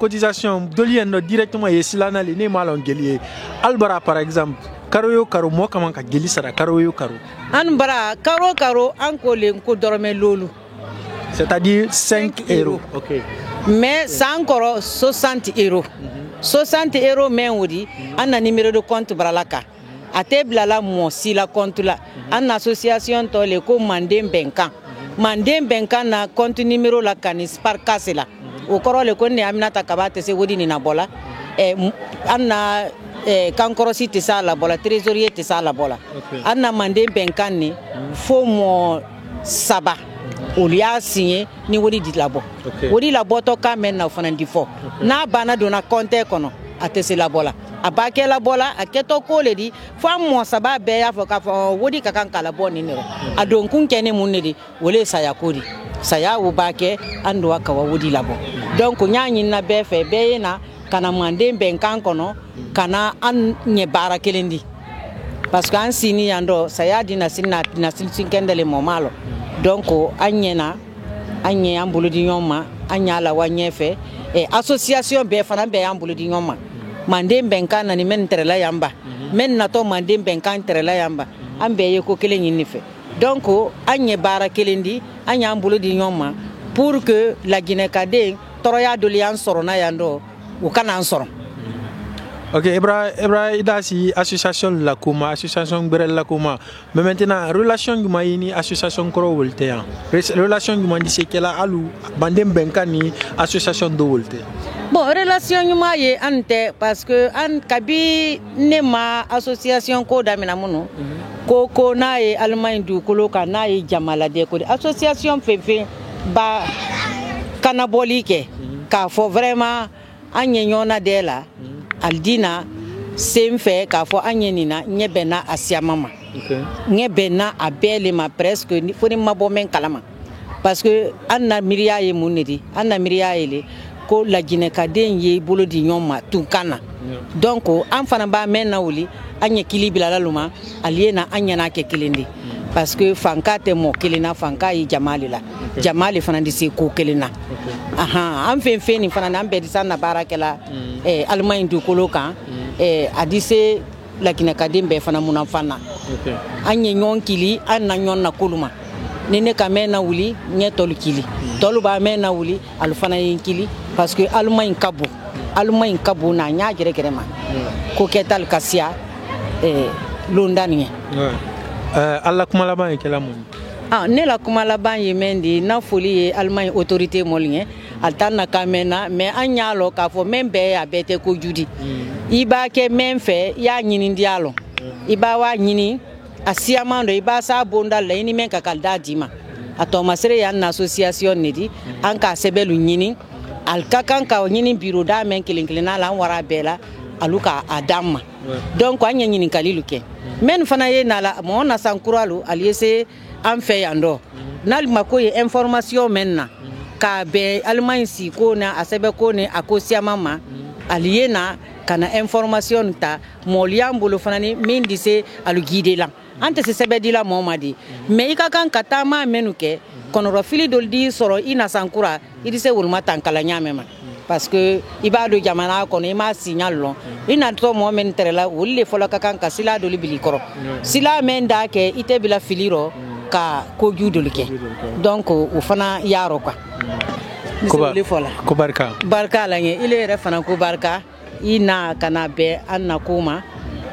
doli yen nɔ directement ye silana le ne m'a lɔn geli ye al bara par exemple karo yo karo mɔɔ ka man ka geli sara karo yo karo an bara karo an ko le ko dɔrɔmɛ lolu c'est-à-dire 5 euros. Okay. Mais c'est encore 60 euros. 60 euros, mais on dit, on a un numéro de compte bralaka. A table la mo si la compte la. En association to le ko mandem benkan. Mandem benkan na compte numéro la canis par casse la. Au koro le ko ne amina takabate se wodi ni na bola. Anna kankoro si te sa la bola, trésorier te sa la bola. Anna mandem benkan ni fo mo saba. On lui a signé ni wodi dit labo. Wodi labo to ka men na fana di fo. Na bana dona compte kono atese labola. Abake labola aketo ko le di fa mo saba be ya fo ka fo wodi ka kan kala boni ne. Adon kun kene mun ne di wole saya kodi. Saya wo bake ando aka wodi labo. Donc nyanyi na be fe be na kana mande ben kan kono kana an nye bara kelendi. Parce que an sini yando saya dina sinna na sin kendele mo malo. Donc anyena anye ambulu di nyoma anyala wanyefe association be fana be ambulu di nyoma mande benkan na ni men terela yamba men na to mande benkan terela yamba ambe ye ko kelen ni fe donc anye bara kelendi anya ambulu di nyoma pour que la Guinée kade toroya dolian sorona yando o kana soro. Ok, Ebra idasi association la Kuma, association Berel la Kuma. Mais maintenant, relation du maïni, association Koro Voltaire. Relation du maïni, c'est qu'elle a alou, bandem benkani, association de Voltaire. Bon, relation du maïni, ante, parce que an kabi nema association ko damina mono. Koko na e Allemagne du koloka na e jamala de ko. Association fefe ba kanabolike. Ka fo vraiment anye nyona de la. Aldina semfe k'a fɔ an ye nin na ɲɛ bɛnna a siyamama ɲɛ bɛnna a bɛɛ le ma presque fo ni ma bɔ mɛn kalama parce que an na miiriya ye mun de di an na miiriya ye le ko laginɛkaden ye bolo di ɲɔgɔn ma tunkan na donc an fana b'a mɛn na wuli an ɲɛ kili bilala lu ma ali ye na an ɲɛna kɛ kelen de parce que fanka tɛ mɔ kelen na fanka ye jama le la jama le fana de se ko kelen na an fɛn fɛn nin fana na an bɛɛ disa na baara kɛla Allemagne dugukolo kan a di se laginɛkaden bɛɛ fana mun fana an ye ɲɔgɔn kili an na ɲɔgɔn na kolu ma ni ne ka mɛn na wuli ɲɛ tɔlu kili tɔlu b'a mɛn na wuli alu fana ye n kili parce que Allemagne ka bon na n y'a gɛrɛgɛrɛ ma ko kɛtali ka siya londa nin ye ala kuma laban ye kɛla mun ne la kuma laban ye mɛn de na foli ye Allemagne autorité mɔlu ye al tan na ka mɛn na mais an y'a lɔ k'a fɔ mɛn bɛɛ a bɛɛ tɛ ko judi i b'a kɛ mɛn fɛ i y'a ɲini di a lɔ i b'a wa ɲini a siyaman dɔ i b'a sa bonda la i ni mɛn ka kali d'a di ma a tɔmasere y'an na association ne di an k'a sɛbɛlu ɲini al ka kan ka ɲini biro da mɛn kelen kelenna la an wara bɛɛ la alu ka a d'an ma donc an ye ɲininkalilu kɛ mɛn fana ye na la mɔgɔ na sankuralu ali ye se an fɛ yan dɔ n'ali ma ko ye information mɛn na ka bɛn Allemagne si ko na a sɛbɛ ko ni a ko siyaman ma ali ye na ka na information ta mɔgɔ y'an bolo fana ni min di se alu guide la ante se sebedila momadi mais ikakan katama menuke konoro fili doldi soro ina sankura idise wulma tankala nyamema parce que ibado jamana kono ima signal long ina to momen terela wulle fola kakan ka sila doli bili koro sila menda ke ite bila filiro ka ko judulke donc o fana yaro quoi ko barka barka la nge ile re fana ko barka ina kana be anna kuma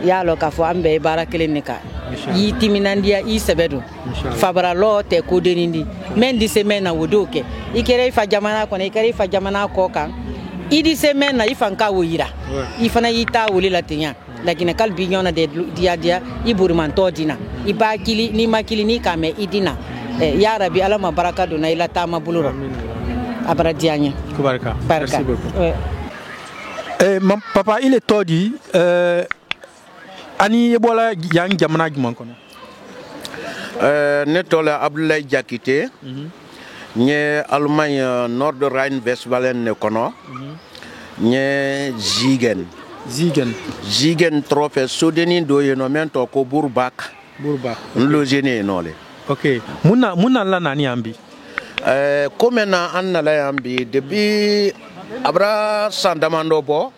yalo ka fo ambe barakele nika yi timinandia i sebedu fabra lo te ko denindi mendi semena wodoke ikere fa jamana ko ikere fa jamana ko kan idi semena ifanka woyira ifana yita woli latinya lakini kalbi nyona de dia iburman todina ibakili ni makili ni kame idina ya rabbi alama baraka do na ila tama buluro abradianya kubaraka baraka papa il est todi ani ebola yang jamana jumon kono ne tola Abdoulaye Diakité nye Allemagne Nord Rhine-Westphalen ne kono nye Ziegen trophée sodeni do yeno mento ko Burbak nlo jene nole okay muna la nani ambi comme na anna la ambi depuis abra sandamando bo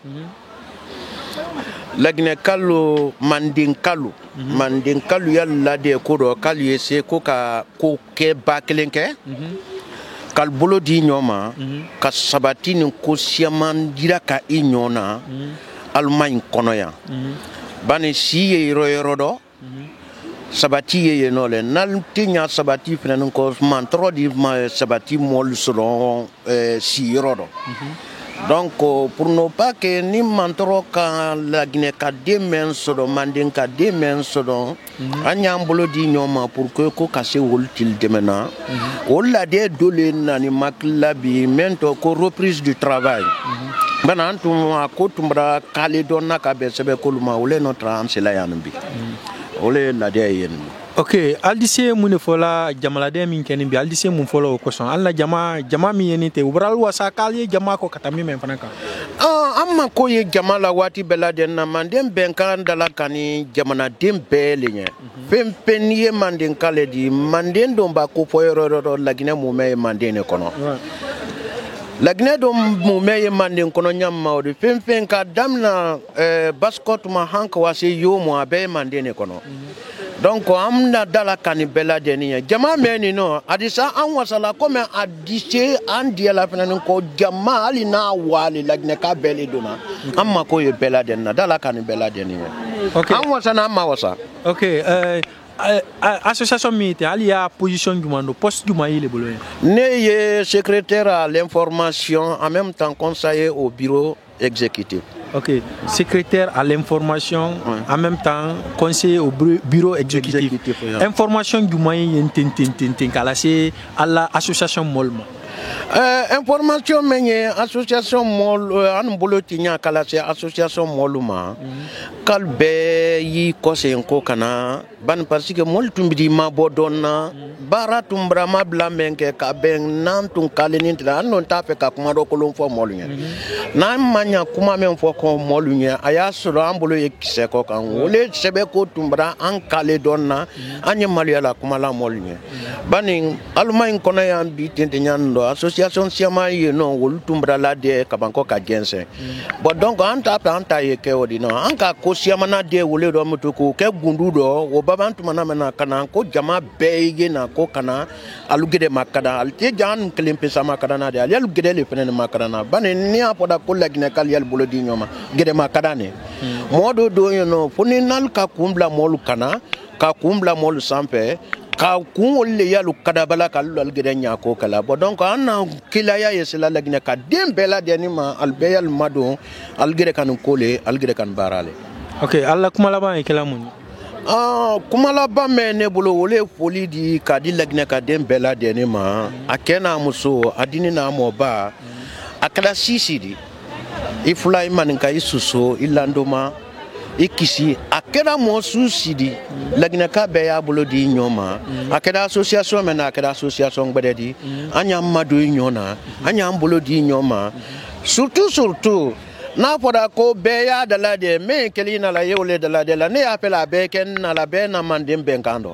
lagne kallu mandin kallu yalla de ko do kallu yese ko ka ko ke baklenke kal bolo di nyoma ka sabati ni ko siaman dira ka inyona Allemagne kono ya bani siye yoro do sabati ye no le nal tinya sabati fenen ko man tro di sabati mol selon si yoro do donc pour ne pas que ni mantoro ka la Guinée ka demen sodo mandin ka demen sodo anya mbolo di nyoma pour que ko kase woltil demena wala de dole nani maklabi mento ko reprise du travail bana antum ko tumbra kale donna ka be sebe ko luma wole notre ansela yanbi wole la de yen ok aldise mun fola jamala de min kenin bi aldise mun fola o question alla jama mi yenite ubral wasa kali jama ko katami men fanaka amma ko ye jamala wati beladen na mandem benkan dala kani jamana dem belenye pempen ye manden kale di manden do ba ko poyoro lagine mu me manden kono lagine do mu me manden kono nyamma o pempen ka damna baskot ma hanka wasi yo mo abe manden kono donc amna dala kanibela deniya jama meni no adisa an wasala comme adise an diala fenen ko jama ali na wali lagne ka beli duna amma ko ye bela denna dala kanibela deniya okay an wasana amma wasa okay association milité ali ya position du mando poste du maïle bolo ne ye secrétaire à l'information en même temps conseiller au bureau exécutif. Ok, secrétaire à l'information, en même temps conseiller au bureau exécutif. Information du moyen à l'association Molma. Information menye association Mol an bolotinya kala se association Moluma kalbe yi conseil ko kana ban parce que mol tumbidi ma bodonna bara tumbra ma blamenke ka ben nan tun kaleni tra non ta fe ka kuma do kolon fo molunya na manya kuma men fo ko molunya aya soro ambolo yekise ko kan wole sebe ko tumbra an kale donna anya maliala kuma la molunya banin Allemagne kono ya bi tente nyando association siama ye no wol tumbra la de kabanko ka gense bo donc anta ye ke odino anka ko siama na de wole do mutuko ke gundu do wo babantu mana kana ko jama bege na ko kana alugede makada alte jan klimpe sama kada na de alugede le fenen makada na bane ni apoda ko lagine kal yal bolodi nyoma gede makada ne modo do yono foni nal ka kumbla molu kana ka kumbla molu sampe ka kun wolle yalu kadabala kallu algede nyako kala bo donc anna kilaya yesela lagine ka dembela denima albeyal mado algede kan kole algede kan barale ok alla kuma laban e kala mun kuma laban me ne bolo wole foli di kadi lagine ka dembela denima akena muso adini na moba akada sisidi ifulai man ka isuso ilandoma ikisi akeda mo susidi lagina ka be ya bolo di nyoma akeda association mena akeda association gbededi anya madu nyona anya bolo di nyoma surtout n'a fɔra ko bɛɛ y'a dala de ye min kɛli na la ye o le dala de la ne y'a appelé a bɛɛ kɛ na la bɛɛ na manden bɛnkan dɔ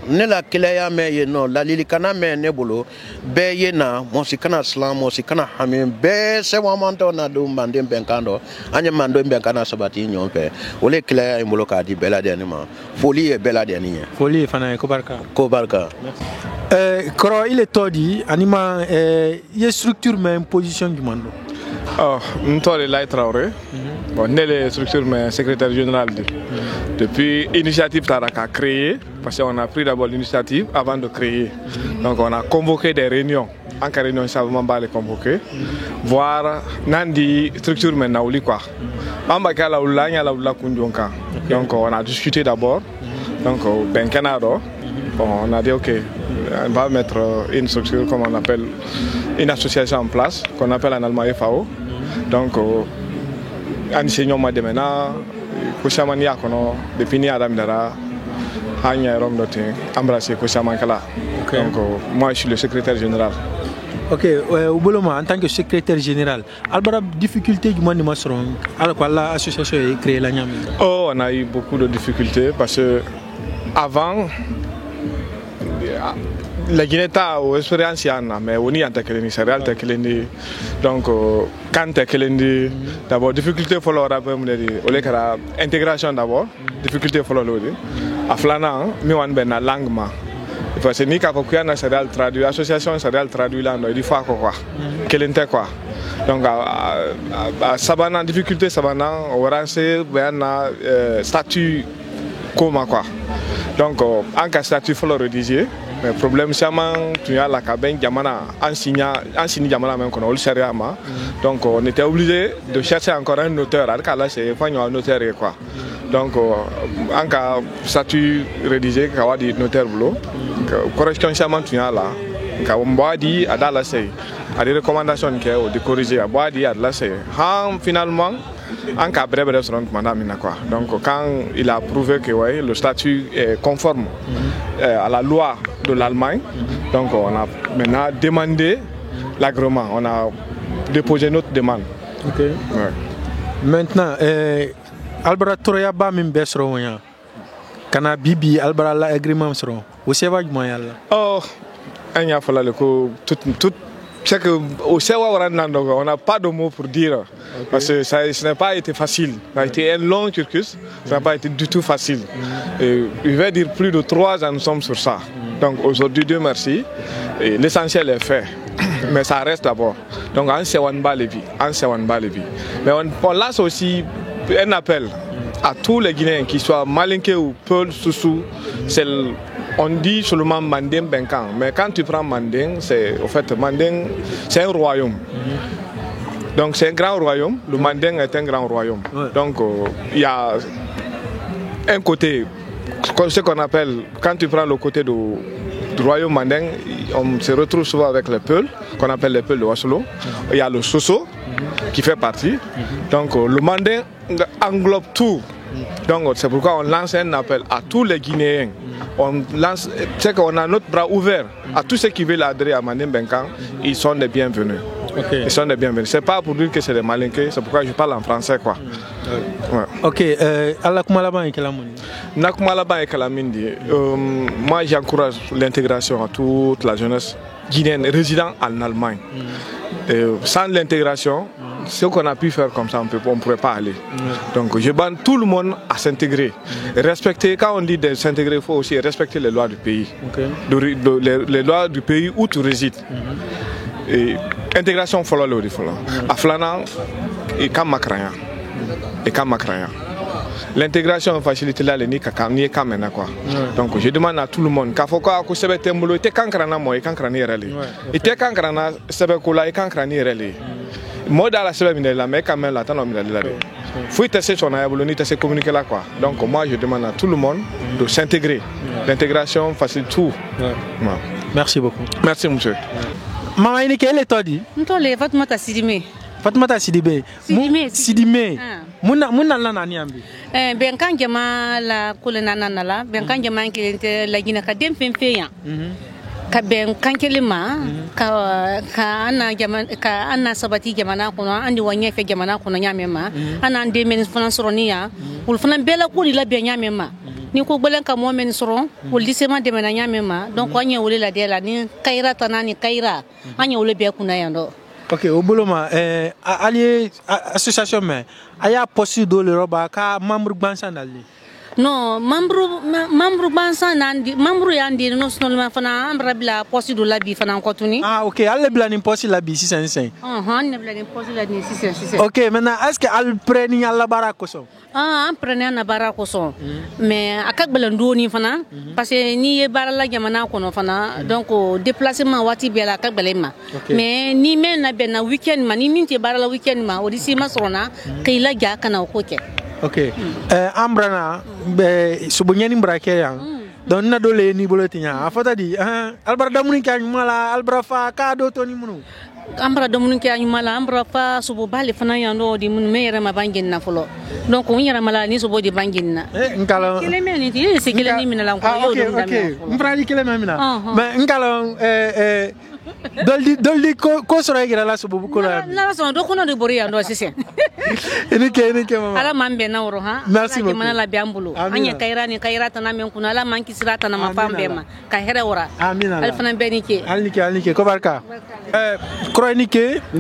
ne la kelenya mɛn yen nɔ lalilikana mɛn ne bolo bɛɛ ye na mɔsi kana silan mɔsi kana hami bɛɛ sɛbɛnmantɔ na don manden bɛnkan dɔ an ye manden bɛnkan na sabati ɲɔgɔn fɛ o le kelenya ye n bolo k'a di bɛɛ lajɛlen ma foli ye bɛɛ lajɛlen ye foli ye fana ye ko barika kɔrɔ il est tɔ di anima ye structure mɛn position jumɛn don Ntole Lai Traoré, on structure mais secrétaire général depuis initiative Taraka créée, parce qu'on a pris d'abord l'initiative avant de créer. Donc on a convoqué des réunions, en cas de réunion, savons pas les convoquer, voir Nandi structure mais naouli quoi. Ambaka la oulanya la oula kunjonka. Donc on a discuté d'abord, donc ben Canada, on a dit ok, on va mettre une structure comme on appelle une association en place qu'on appelle en allemand FAO. Donc, enseignons moi maintenant, Kouchamani a kono, depuis ni Adam Dara, Hanya Rom Dotin, embrasser Kouchamankala. Donc, moi je suis le secrétaire général. Ok, Ouboloma, en tant que secrétaire général, Albara, difficulté du monde de Masseron, alors que l'association est créée la Niamey. Oh, on a eu beaucoup de difficultés parce que avant, la Guinée a une expérience, mais on y a des céréales, donc quand tu d'abord difficulté pour l'intégration d'abord, difficulté pour l'autre. À Flanan, mais on a une langue. Parce que ni quand on a céréales traduit, l'association céréales traduit là, il faut quoi, quel était quoi. Donc à Sabana, difficulté Sabana, on a un statut comment quoi. Donc en cas statut il faut le rédiger. Mais le problème c'est que tu as la cabine Yamana enseigné Yamana même qu'on a eu donc on était obligé de chercher encore un auteur. Alors là c'est pas un auteur quoi. Donc en cas statut rédigé quand on dit notaire boulot correction c'est tu as là quand on boit dit à la c'est à des recommandations qui est de corriger à boire dit à la c'est finalement en cas bref restaurant madame quoi. Donc quand il a prouvé que ouais, le statut est conforme à la loi de l'Allemagne, donc on a maintenant demandé l'agrément, on a déposé notre demande. Ok. Ouais. Maintenant, Albara Troya ba min besro wonya. Kana bibi Albara la agrément sero. Vous savez comment yalla. Oh, anya fala le ko tout c'est que au Sewa on n'a pas de mots pour dire. Okay. Parce que ça n'a pas été facile. Ça a été un long cursus, ça n'a pas été du tout facile. Et il va dire plus de 3 ans nous sommes sur ça. Donc aujourd'hui, Dieu merci, l'essentiel est fait. Mais ça reste d'abord. Donc en Sewanba Levi, mais on lance aussi un appel à tous les Guinéens, qu'ils soient malinqués ou Peul, Soussou, on dit seulement Manding Benkan, mais quand tu prends Manding, c'est au fait Manding, c'est un royaume. Donc c'est un grand royaume. Le Manding est un grand royaume. Ouais. Donc il y a un côté, ce qu'on appelle, quand tu prends le côté du royaume Manding, on se retrouve souvent avec les Peuls, qu'on appelle les Peuls de Wasolo. Il y a le Soso qui fait partie. Donc le Manding englobe tout. Donc c'est pourquoi on lance un appel à tous les Guinéens. On lance, c'est qu'on a notre bras ouvert à tous ceux qui veulent adhérer à Manding Benkan. Ils sont les bienvenus. Okay. Ils sont les bienvenus. C'est pas pour dire que c'est des malinqués, c'est pourquoi je parle en français quoi. Ouais. Ok. Alakumalaban et Kalamindi. Nakumalaban et Kalamindi. Moi j'encourage l'intégration à toute la jeunesse guinéenne résidant en Allemagne. Sans l'intégration, ce qu'on a pu faire comme ça, on ne pourrait pas aller. Donc je bande tout le monde à s'intégrer. Respecter, quand on dit de s'intégrer, il faut aussi respecter les lois du pays. Okay. Les lois du pays où tu résides. Et intégration, il faut le dire. À Flanan, et Kamakraya. L'intégration facilite là les ni kamena quoi. Donc je demande à tout le monde qu'il faut que sebe tembulo te kankrana mo e kankrani rele. Et te kankrana sebe kola e kankrani rele. Moi dans la sebe minela mais quand même là tant minela. Faut tester son ayabolo ni tester communiquer là quoi. Donc moi je demande à tout le monde de s'intégrer. L'intégration facilite tout. Merci beaucoup. Merci monsieur. Maman ini quel est toi dit? Ntole Fatmata Sidimé. Fatmata Sidibé. Sidimé. Muna la nani ambi. Benkan jama la kulena nana la. Benkan jama ki la Guinée ka dem fem feyan. ka ben kankelima ka anna sabati jamana kono andi wanye fe jamana kono nyamema ana ande men fana soroniya ul fana bela ko ni la be nyamema ni ko gbelen ka mo men soron ul disema de men nyamema donc anya wole la de la ni kaira tanani kaira anya wole be kuna yando. Ok, au bouloma, allié association mais aya poste do le roba ka membre bansan dali. Non, membre bansan nandi, membre yandi no seulement fana ambra bila poste do labi fana kotuni. Ah ok, alle bila ni poste labi 605. Ne bila ni poste labi 606. Ok, maintenant est-ce que al preni alla barakoso? An prene na barakoso. Mais akak belando ni fana parce que ni ye barala jamana kono fana donc déplacement wati bela akak belema. Mais ni men na bena weekend ma ni minti barala weekend ma odisi ma sorona kayla ja kana okoke. Ok. Ambrana be subunyani mbrake yang. Don na dole ni bolotinya. Afata di albara damuni kan mala albara fa ka do to ni munu. Ambra domun ke anyumala ambra fa subo bale fana yando di mun meyere ma bangin na folo donc on yara mala ni subo di bangin na ngalo kele meni ti se kele ni mina la ko yo dum okay mbra di kele mina mais ngalo doldi ko soro gira la subo ko la so do kono de bori yando sise ene ke mama ala mambe na woro ha merci beaucoup mana la biambulu anya kaira tana men kuna la manki sirata na mafambe ma ka here wora amina al fana benike alnike ko barka chronique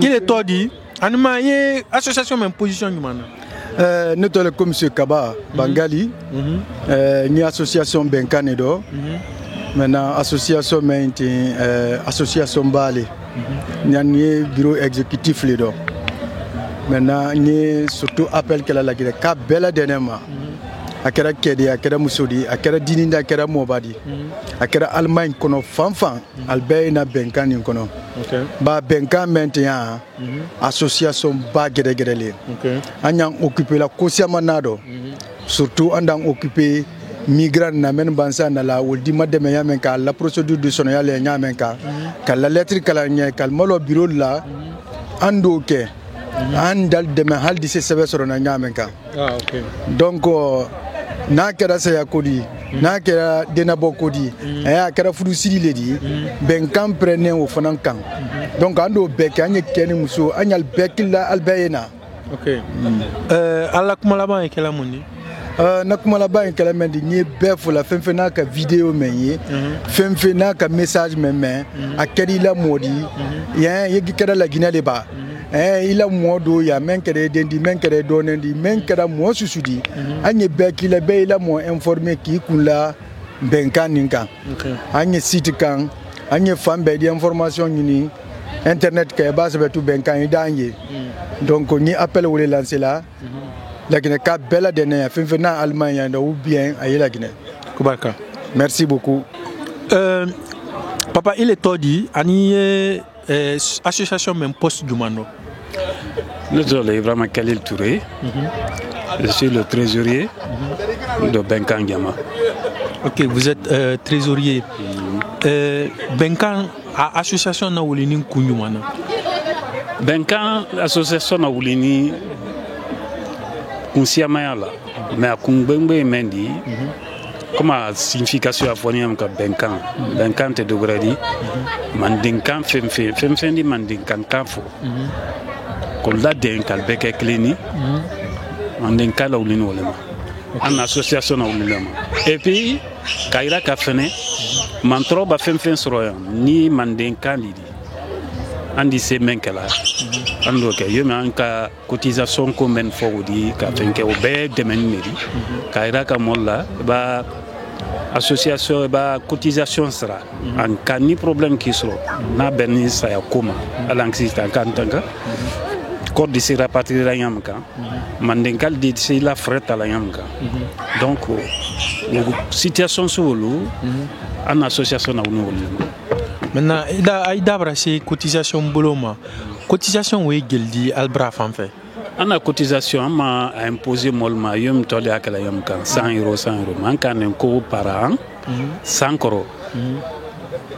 qu'il est todi anima ye association même position du mana notre comme monsieur Kaba Bangali ni association Benkane do maintenant association mainti association Bale ni bureau exécutif le do maintenant ni surtout appel que la gire ka bela denema akera kedi akera musudi akera dininda akera mobadi akera Allemagne kono fanfan albayna Benkane kono ba Benkan maintenant association ba gere anyang occuper la kosiamanado surtout andang occuper migrant na men bansa na la woldi mademe yamen ka la procédure de sonale nyamen ka la lettre kala nya kal molo bureau la ando ke andal de me haldi se sebe sorona nyamen ka donc na kera saya kodi na kera denabo kodi kera fudu siri ledi Benkan prene o fanan kan donc ando bek anye keni muso anyal bekilla albayena alla kuma laban e kala mundi na kuma laban e kala mendi ni befo la fenfena ka video menye fenfena ka message meme akedi la modi yegi kera la Guinée ba il a modo ya men kere dendi men kere donendi men kera mo susudi anye beki la be la mo informer ki kula Benkan ninka anye site kan anye fambe di information ni internet ka base betu Benkan idanye donc ni appel wole lancer là la Guinée ka bela dene fenfena Allemagne ou bien ayi la Guinée kubarka merci beaucoup papa il est todi ani association même poste du mano. Nous sommes Ibrahim Khalil Touré. Je suis le trésorier de Benkan Yama. Ok, vous êtes trésorier. Benkan association na wulini kunyumana. Benkan association na wulini kunsiamayala. Mais à Kungbengbe Mendi, comme la signification à fournir comme Benkan. Benkan te devrait dire Mandinkan femfendi Mandinkan kanfo. Kolda den kalbeke klini. Mandinkan la wulini wolema. En association na wulilema. Et puis Kaira Kafene Mantro ba femfen soroyan ni Mandinkan lidi. Andi se menkela. Ando ke yeme anka cotisation ko men fowdi ka fenke o be demen meri. Kaira ka molla ba association ba cotisation sera en cas ni problème qui sera na benni sa ya koma alangsista kantanga code de sera partir la yamka mandenkal di c'est la frette la yamka donc situation solo en association na wonu maintenant ida brasser cotisation boloma cotisation we geldi albra fanfe ana cotisation ma imposé molma yum tole akala yum kan 100 euros man kan ko par an 100 euros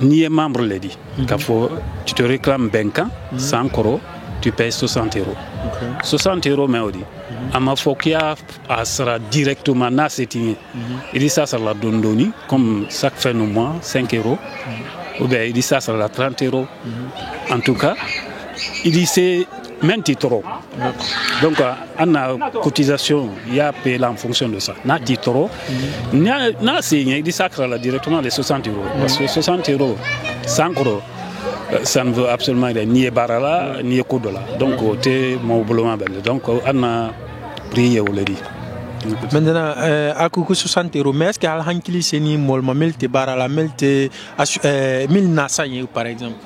ni est membre ledi kafo tu te réclames Benkan 100 euros tu payes 60 euros 60 euros mais odi ama fokia asra directement na setini il ça la dondoni comme chaque fin de mois 5 euros ou bien il dit ça sera 30 €. En tout cas, il dit c'est même titre. Donc, on a cotisation, il y a payé en fonction de ça. Na titre, il dit ça directement les 60 €. Parce que 60 €, 100 €, ça ne veut absolument rien, ni Barala, ni Koudola. Donc, c'est mon boulot. Donc, on a prié au lady. Maintenant, à 60 €, mais est-ce qu'il y a un qui s'est mis molma melte Barala, melte 1000 Nassaye par exemple?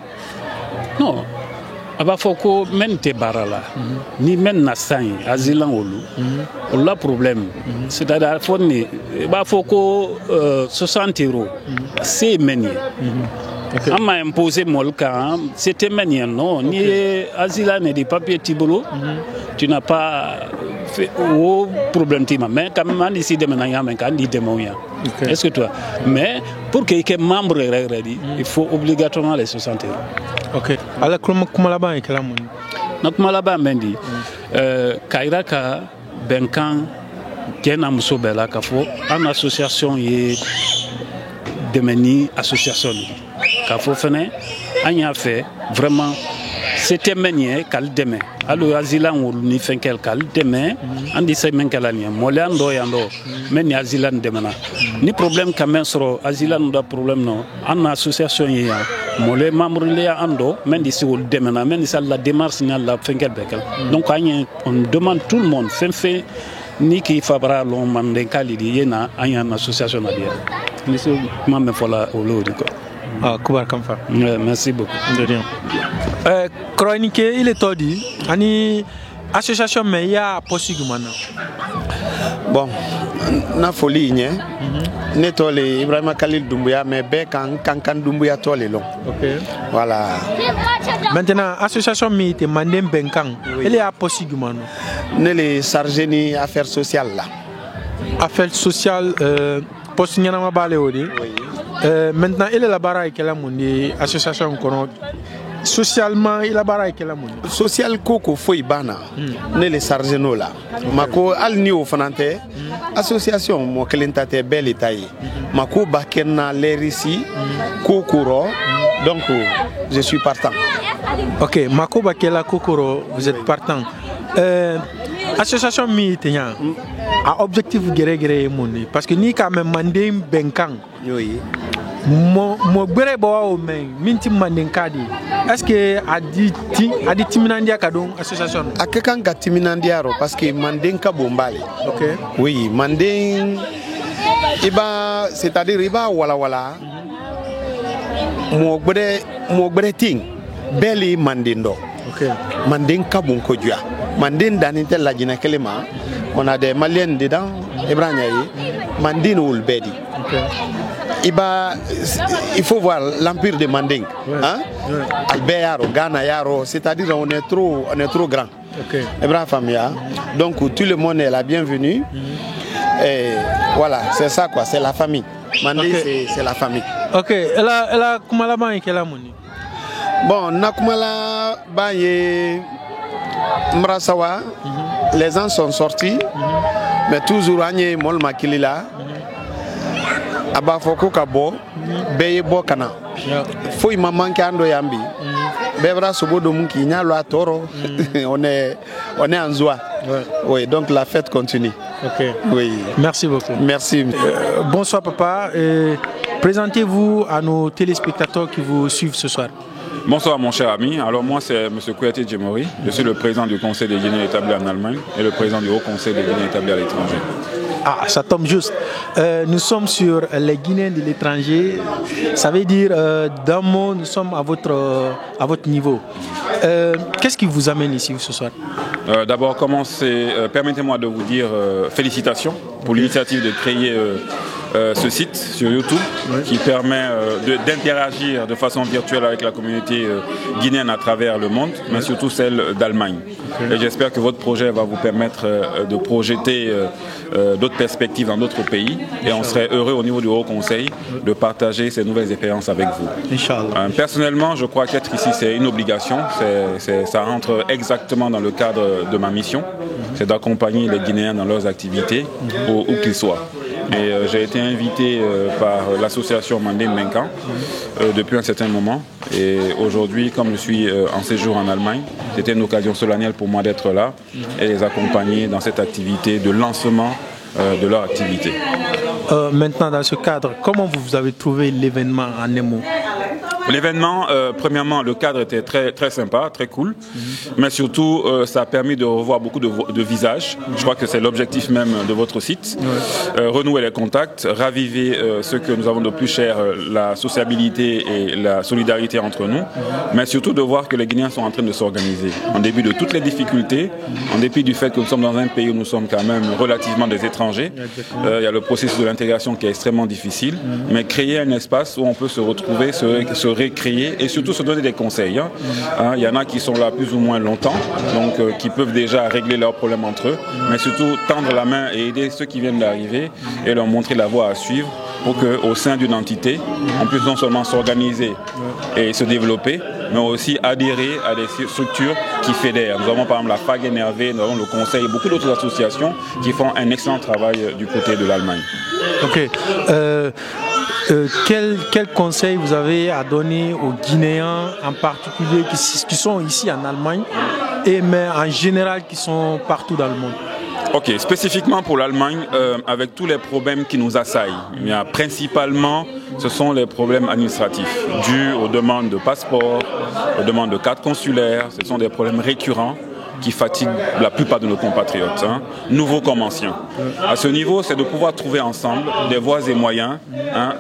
Non. Aba foko mente barala ni men na sang azilan olu on a problème c'est-à-dire fonni ba foko 60 €, c'est meni on m'a imposé molka, c'était meni non ni azilan et des papiers tibolo tu n'as pas fait au problème tima mais quand même ici de maintenant mais quand dit démonia est-ce que toi mais pour qu'il y ait membre il faut obligatoirement les 60 €. Ok. Alors comment là-bas est là mon? Donc là-bas mendi Kairaka Benkan Kena Musobela Kafo en association et demeni association Kafo fene anya fait vraiment c'était meunier kal demain alors azilan ou ni fenkel kal demain andi say menkalania molando yando men azilan demana ni problème quand même sur azilan da problème non en association ya molé membre le ando men di siwol demana men sa la démarche na la fenkel bekel donc on demande tout le monde fait ni qui fabra long mande kalidi yena anya association na dia ni so mamme fola o lori ko. Ah, Koubar Kamfa. Merci beaucoup. De rien. Chronique, il est dit, ani association mais il y a possible maintenant. Bon, na folie nie. Ne tole Ibrahima Khalil Doumbouya mais be kan Doumbouya tole long. OK. Voilà. Maintenant association mais te mandem benkan. Il y a possible maintenant. Ne les chargé ni affaires sociales là. Affaires sociales poste nyana ma balé odi. Oui. Maintenant, il est là-bas avec la monde, association socialement, il est là-bas avec la monde. Social koko foi bana, ne le sargeno là. Mako al ni au fanante, association mo kelentate belle taille. Mako bakena l'air ici, kokoro, donc je suis partant. Ok, Mako bakela kokoro, vous êtes partant. Association mi tenya a objectif géré monde parce que ni quand même mandé benkan. Oui. Mo gbere bawa o men minti manden kadi est-ce que adi timinandia kadon association akekan ka timinandia ro parce que manden ka bombale. OK. Oui, manden iba c'est-à-dire iba wala mo gbere ting beli mandendo. OK. Manden ka bon ko dua manden danite la jina kelema on a des Maliens dedans Ibrahima mandine ou le bedi. OK. Il faut voir l'empire de Manding, hein? Albert Yaro, Ghana Yaro, c'est-à-dire on est trop grand. Okay. Famia. Donc tout le monde est la bienvenue. Et voilà, c'est ça quoi, c'est la famille. Manding c'est la famille. OK, elle a Kumala ban quelle amoni? Bon, Nakumala Baye Mrasawa, les gens sont sortis, mais toujours Agne Mol Makilila. Aba foko kabo beye bokana foi maman kando yambi bebra sobodo munki nyalo atoro on est en joie. Oui, donc la fête continue. OK. Oui. Merci beaucoup. Merci. Bonsoir papa, présentez-vous à nos téléspectateurs qui vous suivent ce soir. Bonsoir mon cher ami, alors moi c'est M. Kouyaté Djemori, je suis le président du Conseil des Guinéens établis en Allemagne et le président du Haut Conseil des Guinéens établis à l'étranger. Ah, ça tombe juste. Nous sommes sur les Guinéens de l'étranger. Ça veut dire, d'un mot, nous sommes à votre niveau. Qu'est-ce qui vous amène ici ce soir? D'abord, permettez-moi de vous dire félicitations pour l'initiative de créer ce site sur YouTube qui permet d'interagir de façon virtuelle avec la communauté guinéenne à travers le monde, mais surtout celle d'Allemagne. Et j'espère que votre projet va vous permettre de projeter d'autres perspectives dans d'autres pays. Et on serait heureux au niveau du Haut Conseil de partager ces nouvelles expériences avec vous. Inch'Allah. Personnellement, je crois qu'être ici, c'est une obligation. Ça rentre exactement dans le cadre de ma mission. C'est d'accompagner les Guinéens dans leurs activités, où qu'ils soient. Et j'ai été invité par l'association Mandé Menkan depuis un certain moment. Et aujourd'hui, comme je suis en séjour en Allemagne, c'était une occasion solennelle pour moi d'être là et les accompagner dans cette activité de lancement de leur activité. Maintenant, dans ce cadre, comment vous avez trouvé l'événement en émo? L'événement, premièrement, le cadre était très, très sympa, très cool, mais surtout, ça a permis de revoir beaucoup de visages. Je crois que c'est l'objectif même de votre site. Renouer les contacts, raviver ce que nous avons de plus cher, la sociabilité et la solidarité entre nous, mais surtout de voir que les Guinéens sont en train de s'organiser. En dépit de toutes les difficultés, en dépit du fait que nous sommes dans un pays où nous sommes quand même relativement des étrangers, il y a le processus de l'intégration qui est extrêmement difficile, mais créer un espace où on peut se retrouver, se récréer et surtout se donner des conseils. Il y en a qui sont là plus ou moins longtemps, donc qui peuvent déjà régler leurs problèmes entre eux, mais surtout tendre la main et aider ceux qui viennent d'arriver et leur montrer la voie à suivre pour qu'au sein d'une entité, on puisse non seulement s'organiser et se développer, mais aussi adhérer à des structures qui fédèrent. Nous avons par exemple la FAG NRV, nous avons le Conseil et beaucoup d'autres associations qui font un excellent travail du côté de l'Allemagne. Ok. Quel conseil vous avez à donner aux Guinéens en particulier qui sont ici en Allemagne mais en général qui sont partout dans le monde? Ok, spécifiquement pour l'Allemagne, avec tous les problèmes qui nous assaillent, principalement ce sont les problèmes administratifs dus aux demandes de passeports, aux demandes de cartes consulaires. Ce sont des problèmes récurrents qui fatiguent la plupart de nos compatriotes, nouveaux comme anciens. À ce niveau, c'est de pouvoir trouver ensemble des voies et moyens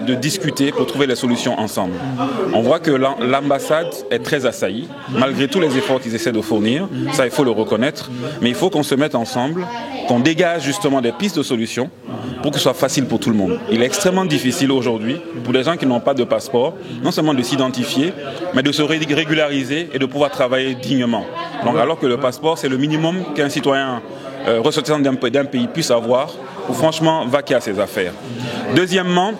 de discuter pour trouver les solutions ensemble. On voit que l'ambassade est très assaillie, malgré tous les efforts qu'ils essaient de fournir, ça il faut le reconnaître, mais il faut qu'on se mette ensemble, qu'on dégage justement des pistes de solutions pour que ce soit facile pour tout le monde. Il est extrêmement difficile aujourd'hui pour les gens qui n'ont pas de passeport, non seulement de s'identifier, mais de se régulariser et de pouvoir travailler dignement. Donc, alors que le passeport, c'est le minimum qu'un citoyen ressortissant d'un pays puisse avoir pour franchement vaquer à ses affaires. Deuxièmement,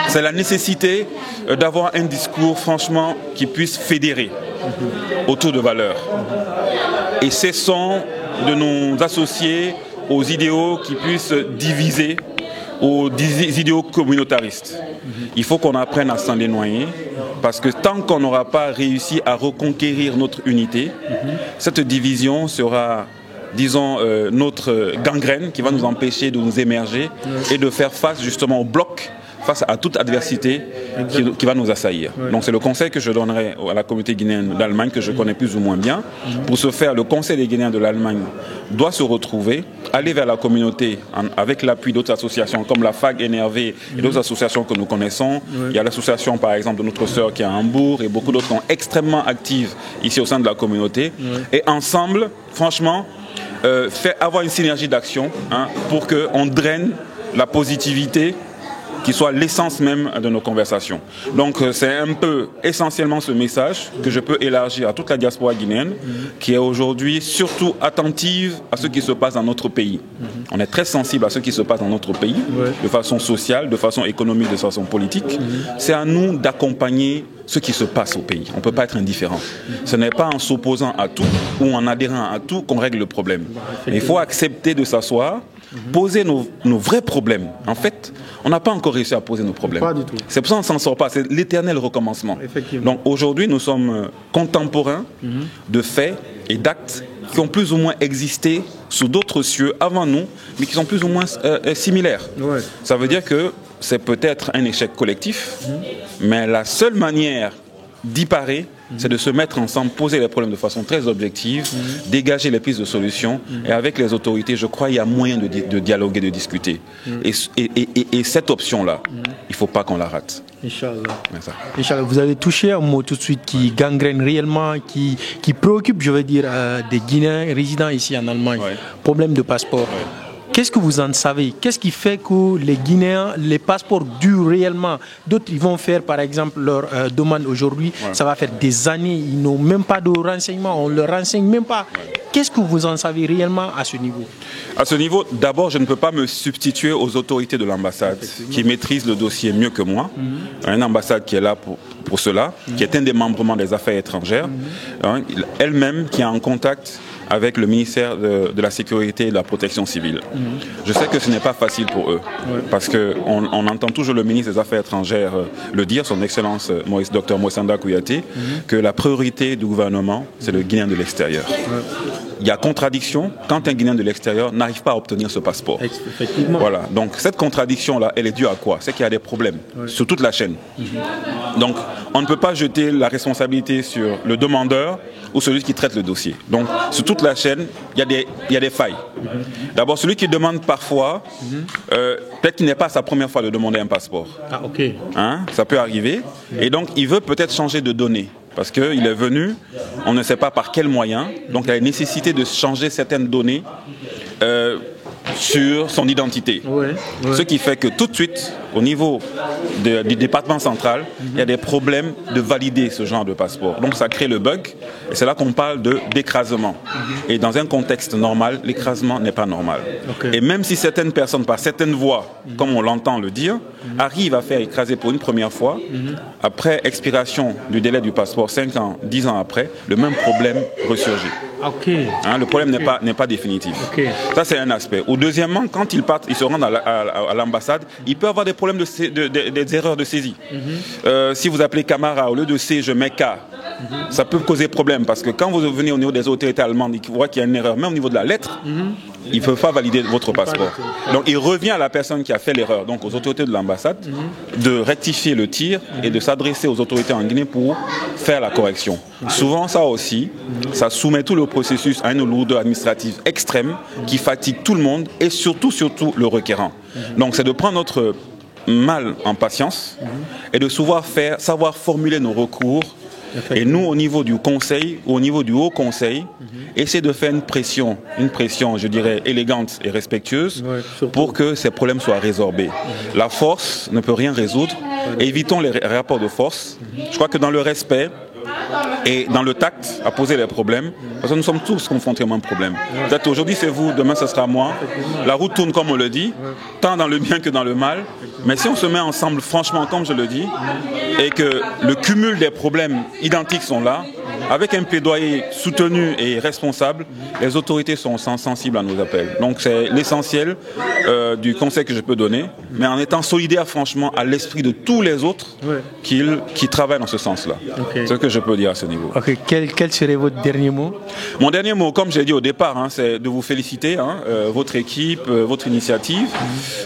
c'est la nécessité d'avoir un discours franchement qui puisse fédérer autour de valeurs. Et cessons de nous associer aux idéaux qui puissent diviser, aux idéaux communautaristes. Il faut qu'on apprenne à s'en dénoyer, parce que tant qu'on n'aura pas réussi à reconquérir notre unité, cette division sera, disons, notre gangrène qui va nous empêcher de nous émerger et de faire face justement au bloc, face à toute adversité qui va nous assaillir. Donc c'est le conseil que je donnerai à la communauté guinéenne d'Allemagne, que je connais plus ou moins bien. Pour ce faire, le conseil des Guinéens de l'Allemagne doit se retrouver, aller vers la communauté avec l'appui d'autres associations comme la FAG NRV et d'autres associations que nous connaissons. Il y a l'association par exemple de notre sœur qui est à Hambourg et beaucoup d'autres sont extrêmement actives ici au sein de la communauté. Et ensemble, franchement, avoir une synergie d'action pour qu'on draine la positivité qui soit l'essence même de nos conversations. Donc c'est un peu essentiellement ce message que je peux élargir à toute la diaspora guinéenne qui est aujourd'hui surtout attentive à ce qui se passe dans notre pays. On est très sensible à ce qui se passe dans notre pays, de façon sociale, de façon économique, de façon politique. C'est à nous d'accompagner ce qui se passe au pays. On ne peut pas être indifférent. Ce n'est pas en s'opposant à tout ou en adhérant à tout qu'on règle le problème. Il faut accepter de s'asseoir, poser nos vrais problèmes. En fait, on n'a pas encore réussi à poser nos problèmes. Pas du tout. C'est pour ça qu'on ne s'en sort pas. C'est l'éternel recommencement. Donc aujourd'hui, nous sommes contemporains de faits et d'actes qui ont plus ou moins existé sous d'autres cieux avant nous, mais qui sont plus ou moins similaires. Ça veut dire que c'est peut-être un échec collectif, mais la seule manière d'y parer, c'est de se mettre ensemble, poser les problèmes de façon très objective, dégager les pistes de solutions, et avec les autorités, je crois qu'il y a moyen de dialoguer, de discuter. Et cette option-là, il ne faut pas qu'on la rate. Inch'Allah, vous avez touché un mot tout de suite qui gangrène réellement, qui préoccupe, je veux dire, des Guinéens résidents ici en Allemagne. Problème de passeport. Qu'est-ce que vous en savez? Qu'est-ce qui fait que les Guinéens, les passeports durent réellement? D'autres, ils vont faire par exemple leur demande aujourd'hui. Ça va faire des années, ils n'ont même pas de renseignements, on ne leur renseigne même pas. Qu'est-ce que vous en savez réellement à ce niveau? À ce niveau, d'abord, je ne peux pas me substituer aux autorités de l'ambassade qui maîtrisent le dossier mieux que moi. Une ambassade qui est là pour cela, qui est un des démembrements des affaires étrangères, elle-même qui est en contact avec le ministère de la Sécurité et de la Protection civile. Je sais que ce n'est pas facile pour eux, parce qu'on entend toujours le ministre des Affaires étrangères le dire, son Excellence Dr Moïsanda Kouyaté, que la priorité du gouvernement, c'est le Guinéen de l'extérieur. Il y a contradiction quand un Guinéen de l'extérieur n'arrive pas à obtenir ce passeport. Effectivement. Voilà. Donc cette contradiction-là, elle est due à quoi? C'est qu'il y a des problèmes sur toute la chaîne. Donc on ne peut pas jeter la responsabilité sur le demandeur ou celui qui traite le dossier. Donc sur toute la chaîne, il y a des failles. D'abord, celui qui demande parfois, peut-être qu'il n'est pas sa première fois de demander un passeport. Ah, ok. Hein? Ça peut arriver. Et donc il veut peut-être changer de données. Parce qu'il est venu, on ne sait pas par quel moyen, donc il y a la nécessité de changer certaines données sur son identité. Ce qui fait que tout de suite, au niveau du département central, il y a des problèmes de valider ce genre de passeport. Donc ça crée le bug, et c'est là qu'on parle d'écrasement. Et dans un contexte normal, l'écrasement n'est pas normal. Et même si certaines personnes, par certaines voies, comme on l'entend le dire, arrivent à faire écraser pour une première fois, après expiration du délai du passeport, 5 ans, 10 ans après, le même problème ressurgit. Hein, le problème n'est pas définitif. Ça, c'est un aspect. Ou deuxièmement, quand ils partent, ils se rendent à l'ambassade, il peut avoir des problèmes des erreurs de saisie. Si vous appelez Camara, au lieu de C, je mets K, ça peut causer problème parce que quand vous venez au niveau des autorités allemandes et qu'ils voient qu'il y a une erreur, même au niveau de la lettre, ils ne peuvent pas valider votre passeport. Donc il revient à la personne qui a fait l'erreur, donc aux autorités de l'ambassade, de rectifier le tir et de s'adresser aux autorités en Guinée pour faire la correction. Souvent, ça aussi, ça soumet tout le processus à une lourdeur administrative extrême qui fatigue tout le monde et surtout le requérant. Donc c'est de prendre notre mal en patience et de savoir formuler nos recours. Et nous, au niveau du Conseil, au niveau du Haut Conseil, essayer de faire une pression, je dirais, élégante et respectueuse pour que ces problèmes soient résorbés. La force ne peut rien résoudre. Évitons les rapports de force. Je crois que dans le respect et dans le tact à poser les problèmes, parce que nous sommes tous confrontés au même problème. Peut-être aujourd'hui c'est vous, demain ce sera moi. La route tourne comme on le dit, tant dans le bien que dans le mal. Mais si on se met ensemble, franchement, comme je le dis, et que le cumul des problèmes identiques sont là, avec un plaidoyer soutenu et responsable, les autorités sont sensibles à nos appels. Donc c'est l'essentiel du conseil que je peux donner, mais en étant solidaire franchement à l'esprit de tous les autres qui travaillent dans ce sens-là. C'est ce que je peux dire à ce niveau. Quel serait votre dernier mot? Mon dernier mot, comme j'ai dit au départ, c'est de vous féliciter, votre équipe, votre initiative.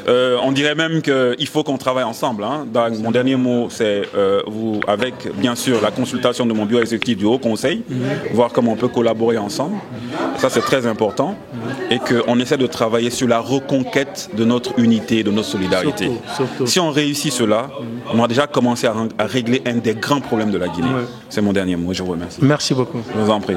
On dirait même qu'il faut qu'on travaille ensemble. Donc, mon dernier mot, c'est vous, avec bien sûr la consultation de mon bureau exécutif du Haut Conseil, voir comment on peut collaborer ensemble. Ça, c'est très important. Et qu'on essaie de travailler sur la reconquête de notre unité, de notre solidarité. Surtout. Si on réussit cela, on a déjà commencé à régler un des grands problèmes de la Guinée. C'est mon dernier mot. Je vous remercie. Merci beaucoup. Je vous en prie.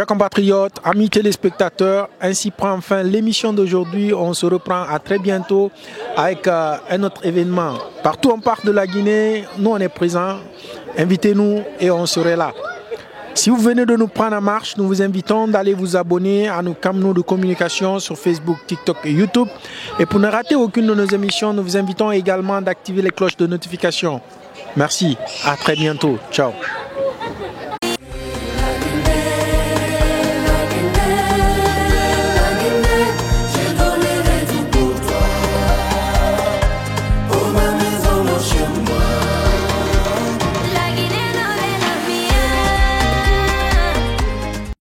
Chers compatriotes, amis téléspectateurs, ainsi prend fin l'émission d'aujourd'hui. On se reprend à très bientôt avec un autre événement. Partout on part de la Guinée, nous on est présents. Invitez-nous et on serait là. Si vous venez de nous prendre en marche, nous vous invitons d'aller vous abonner à nos canaux de communication sur Facebook, TikTok et YouTube. Et pour ne rater aucune de nos émissions, nous vous invitons également d'activer les cloches de notification. Merci, à très bientôt. Ciao.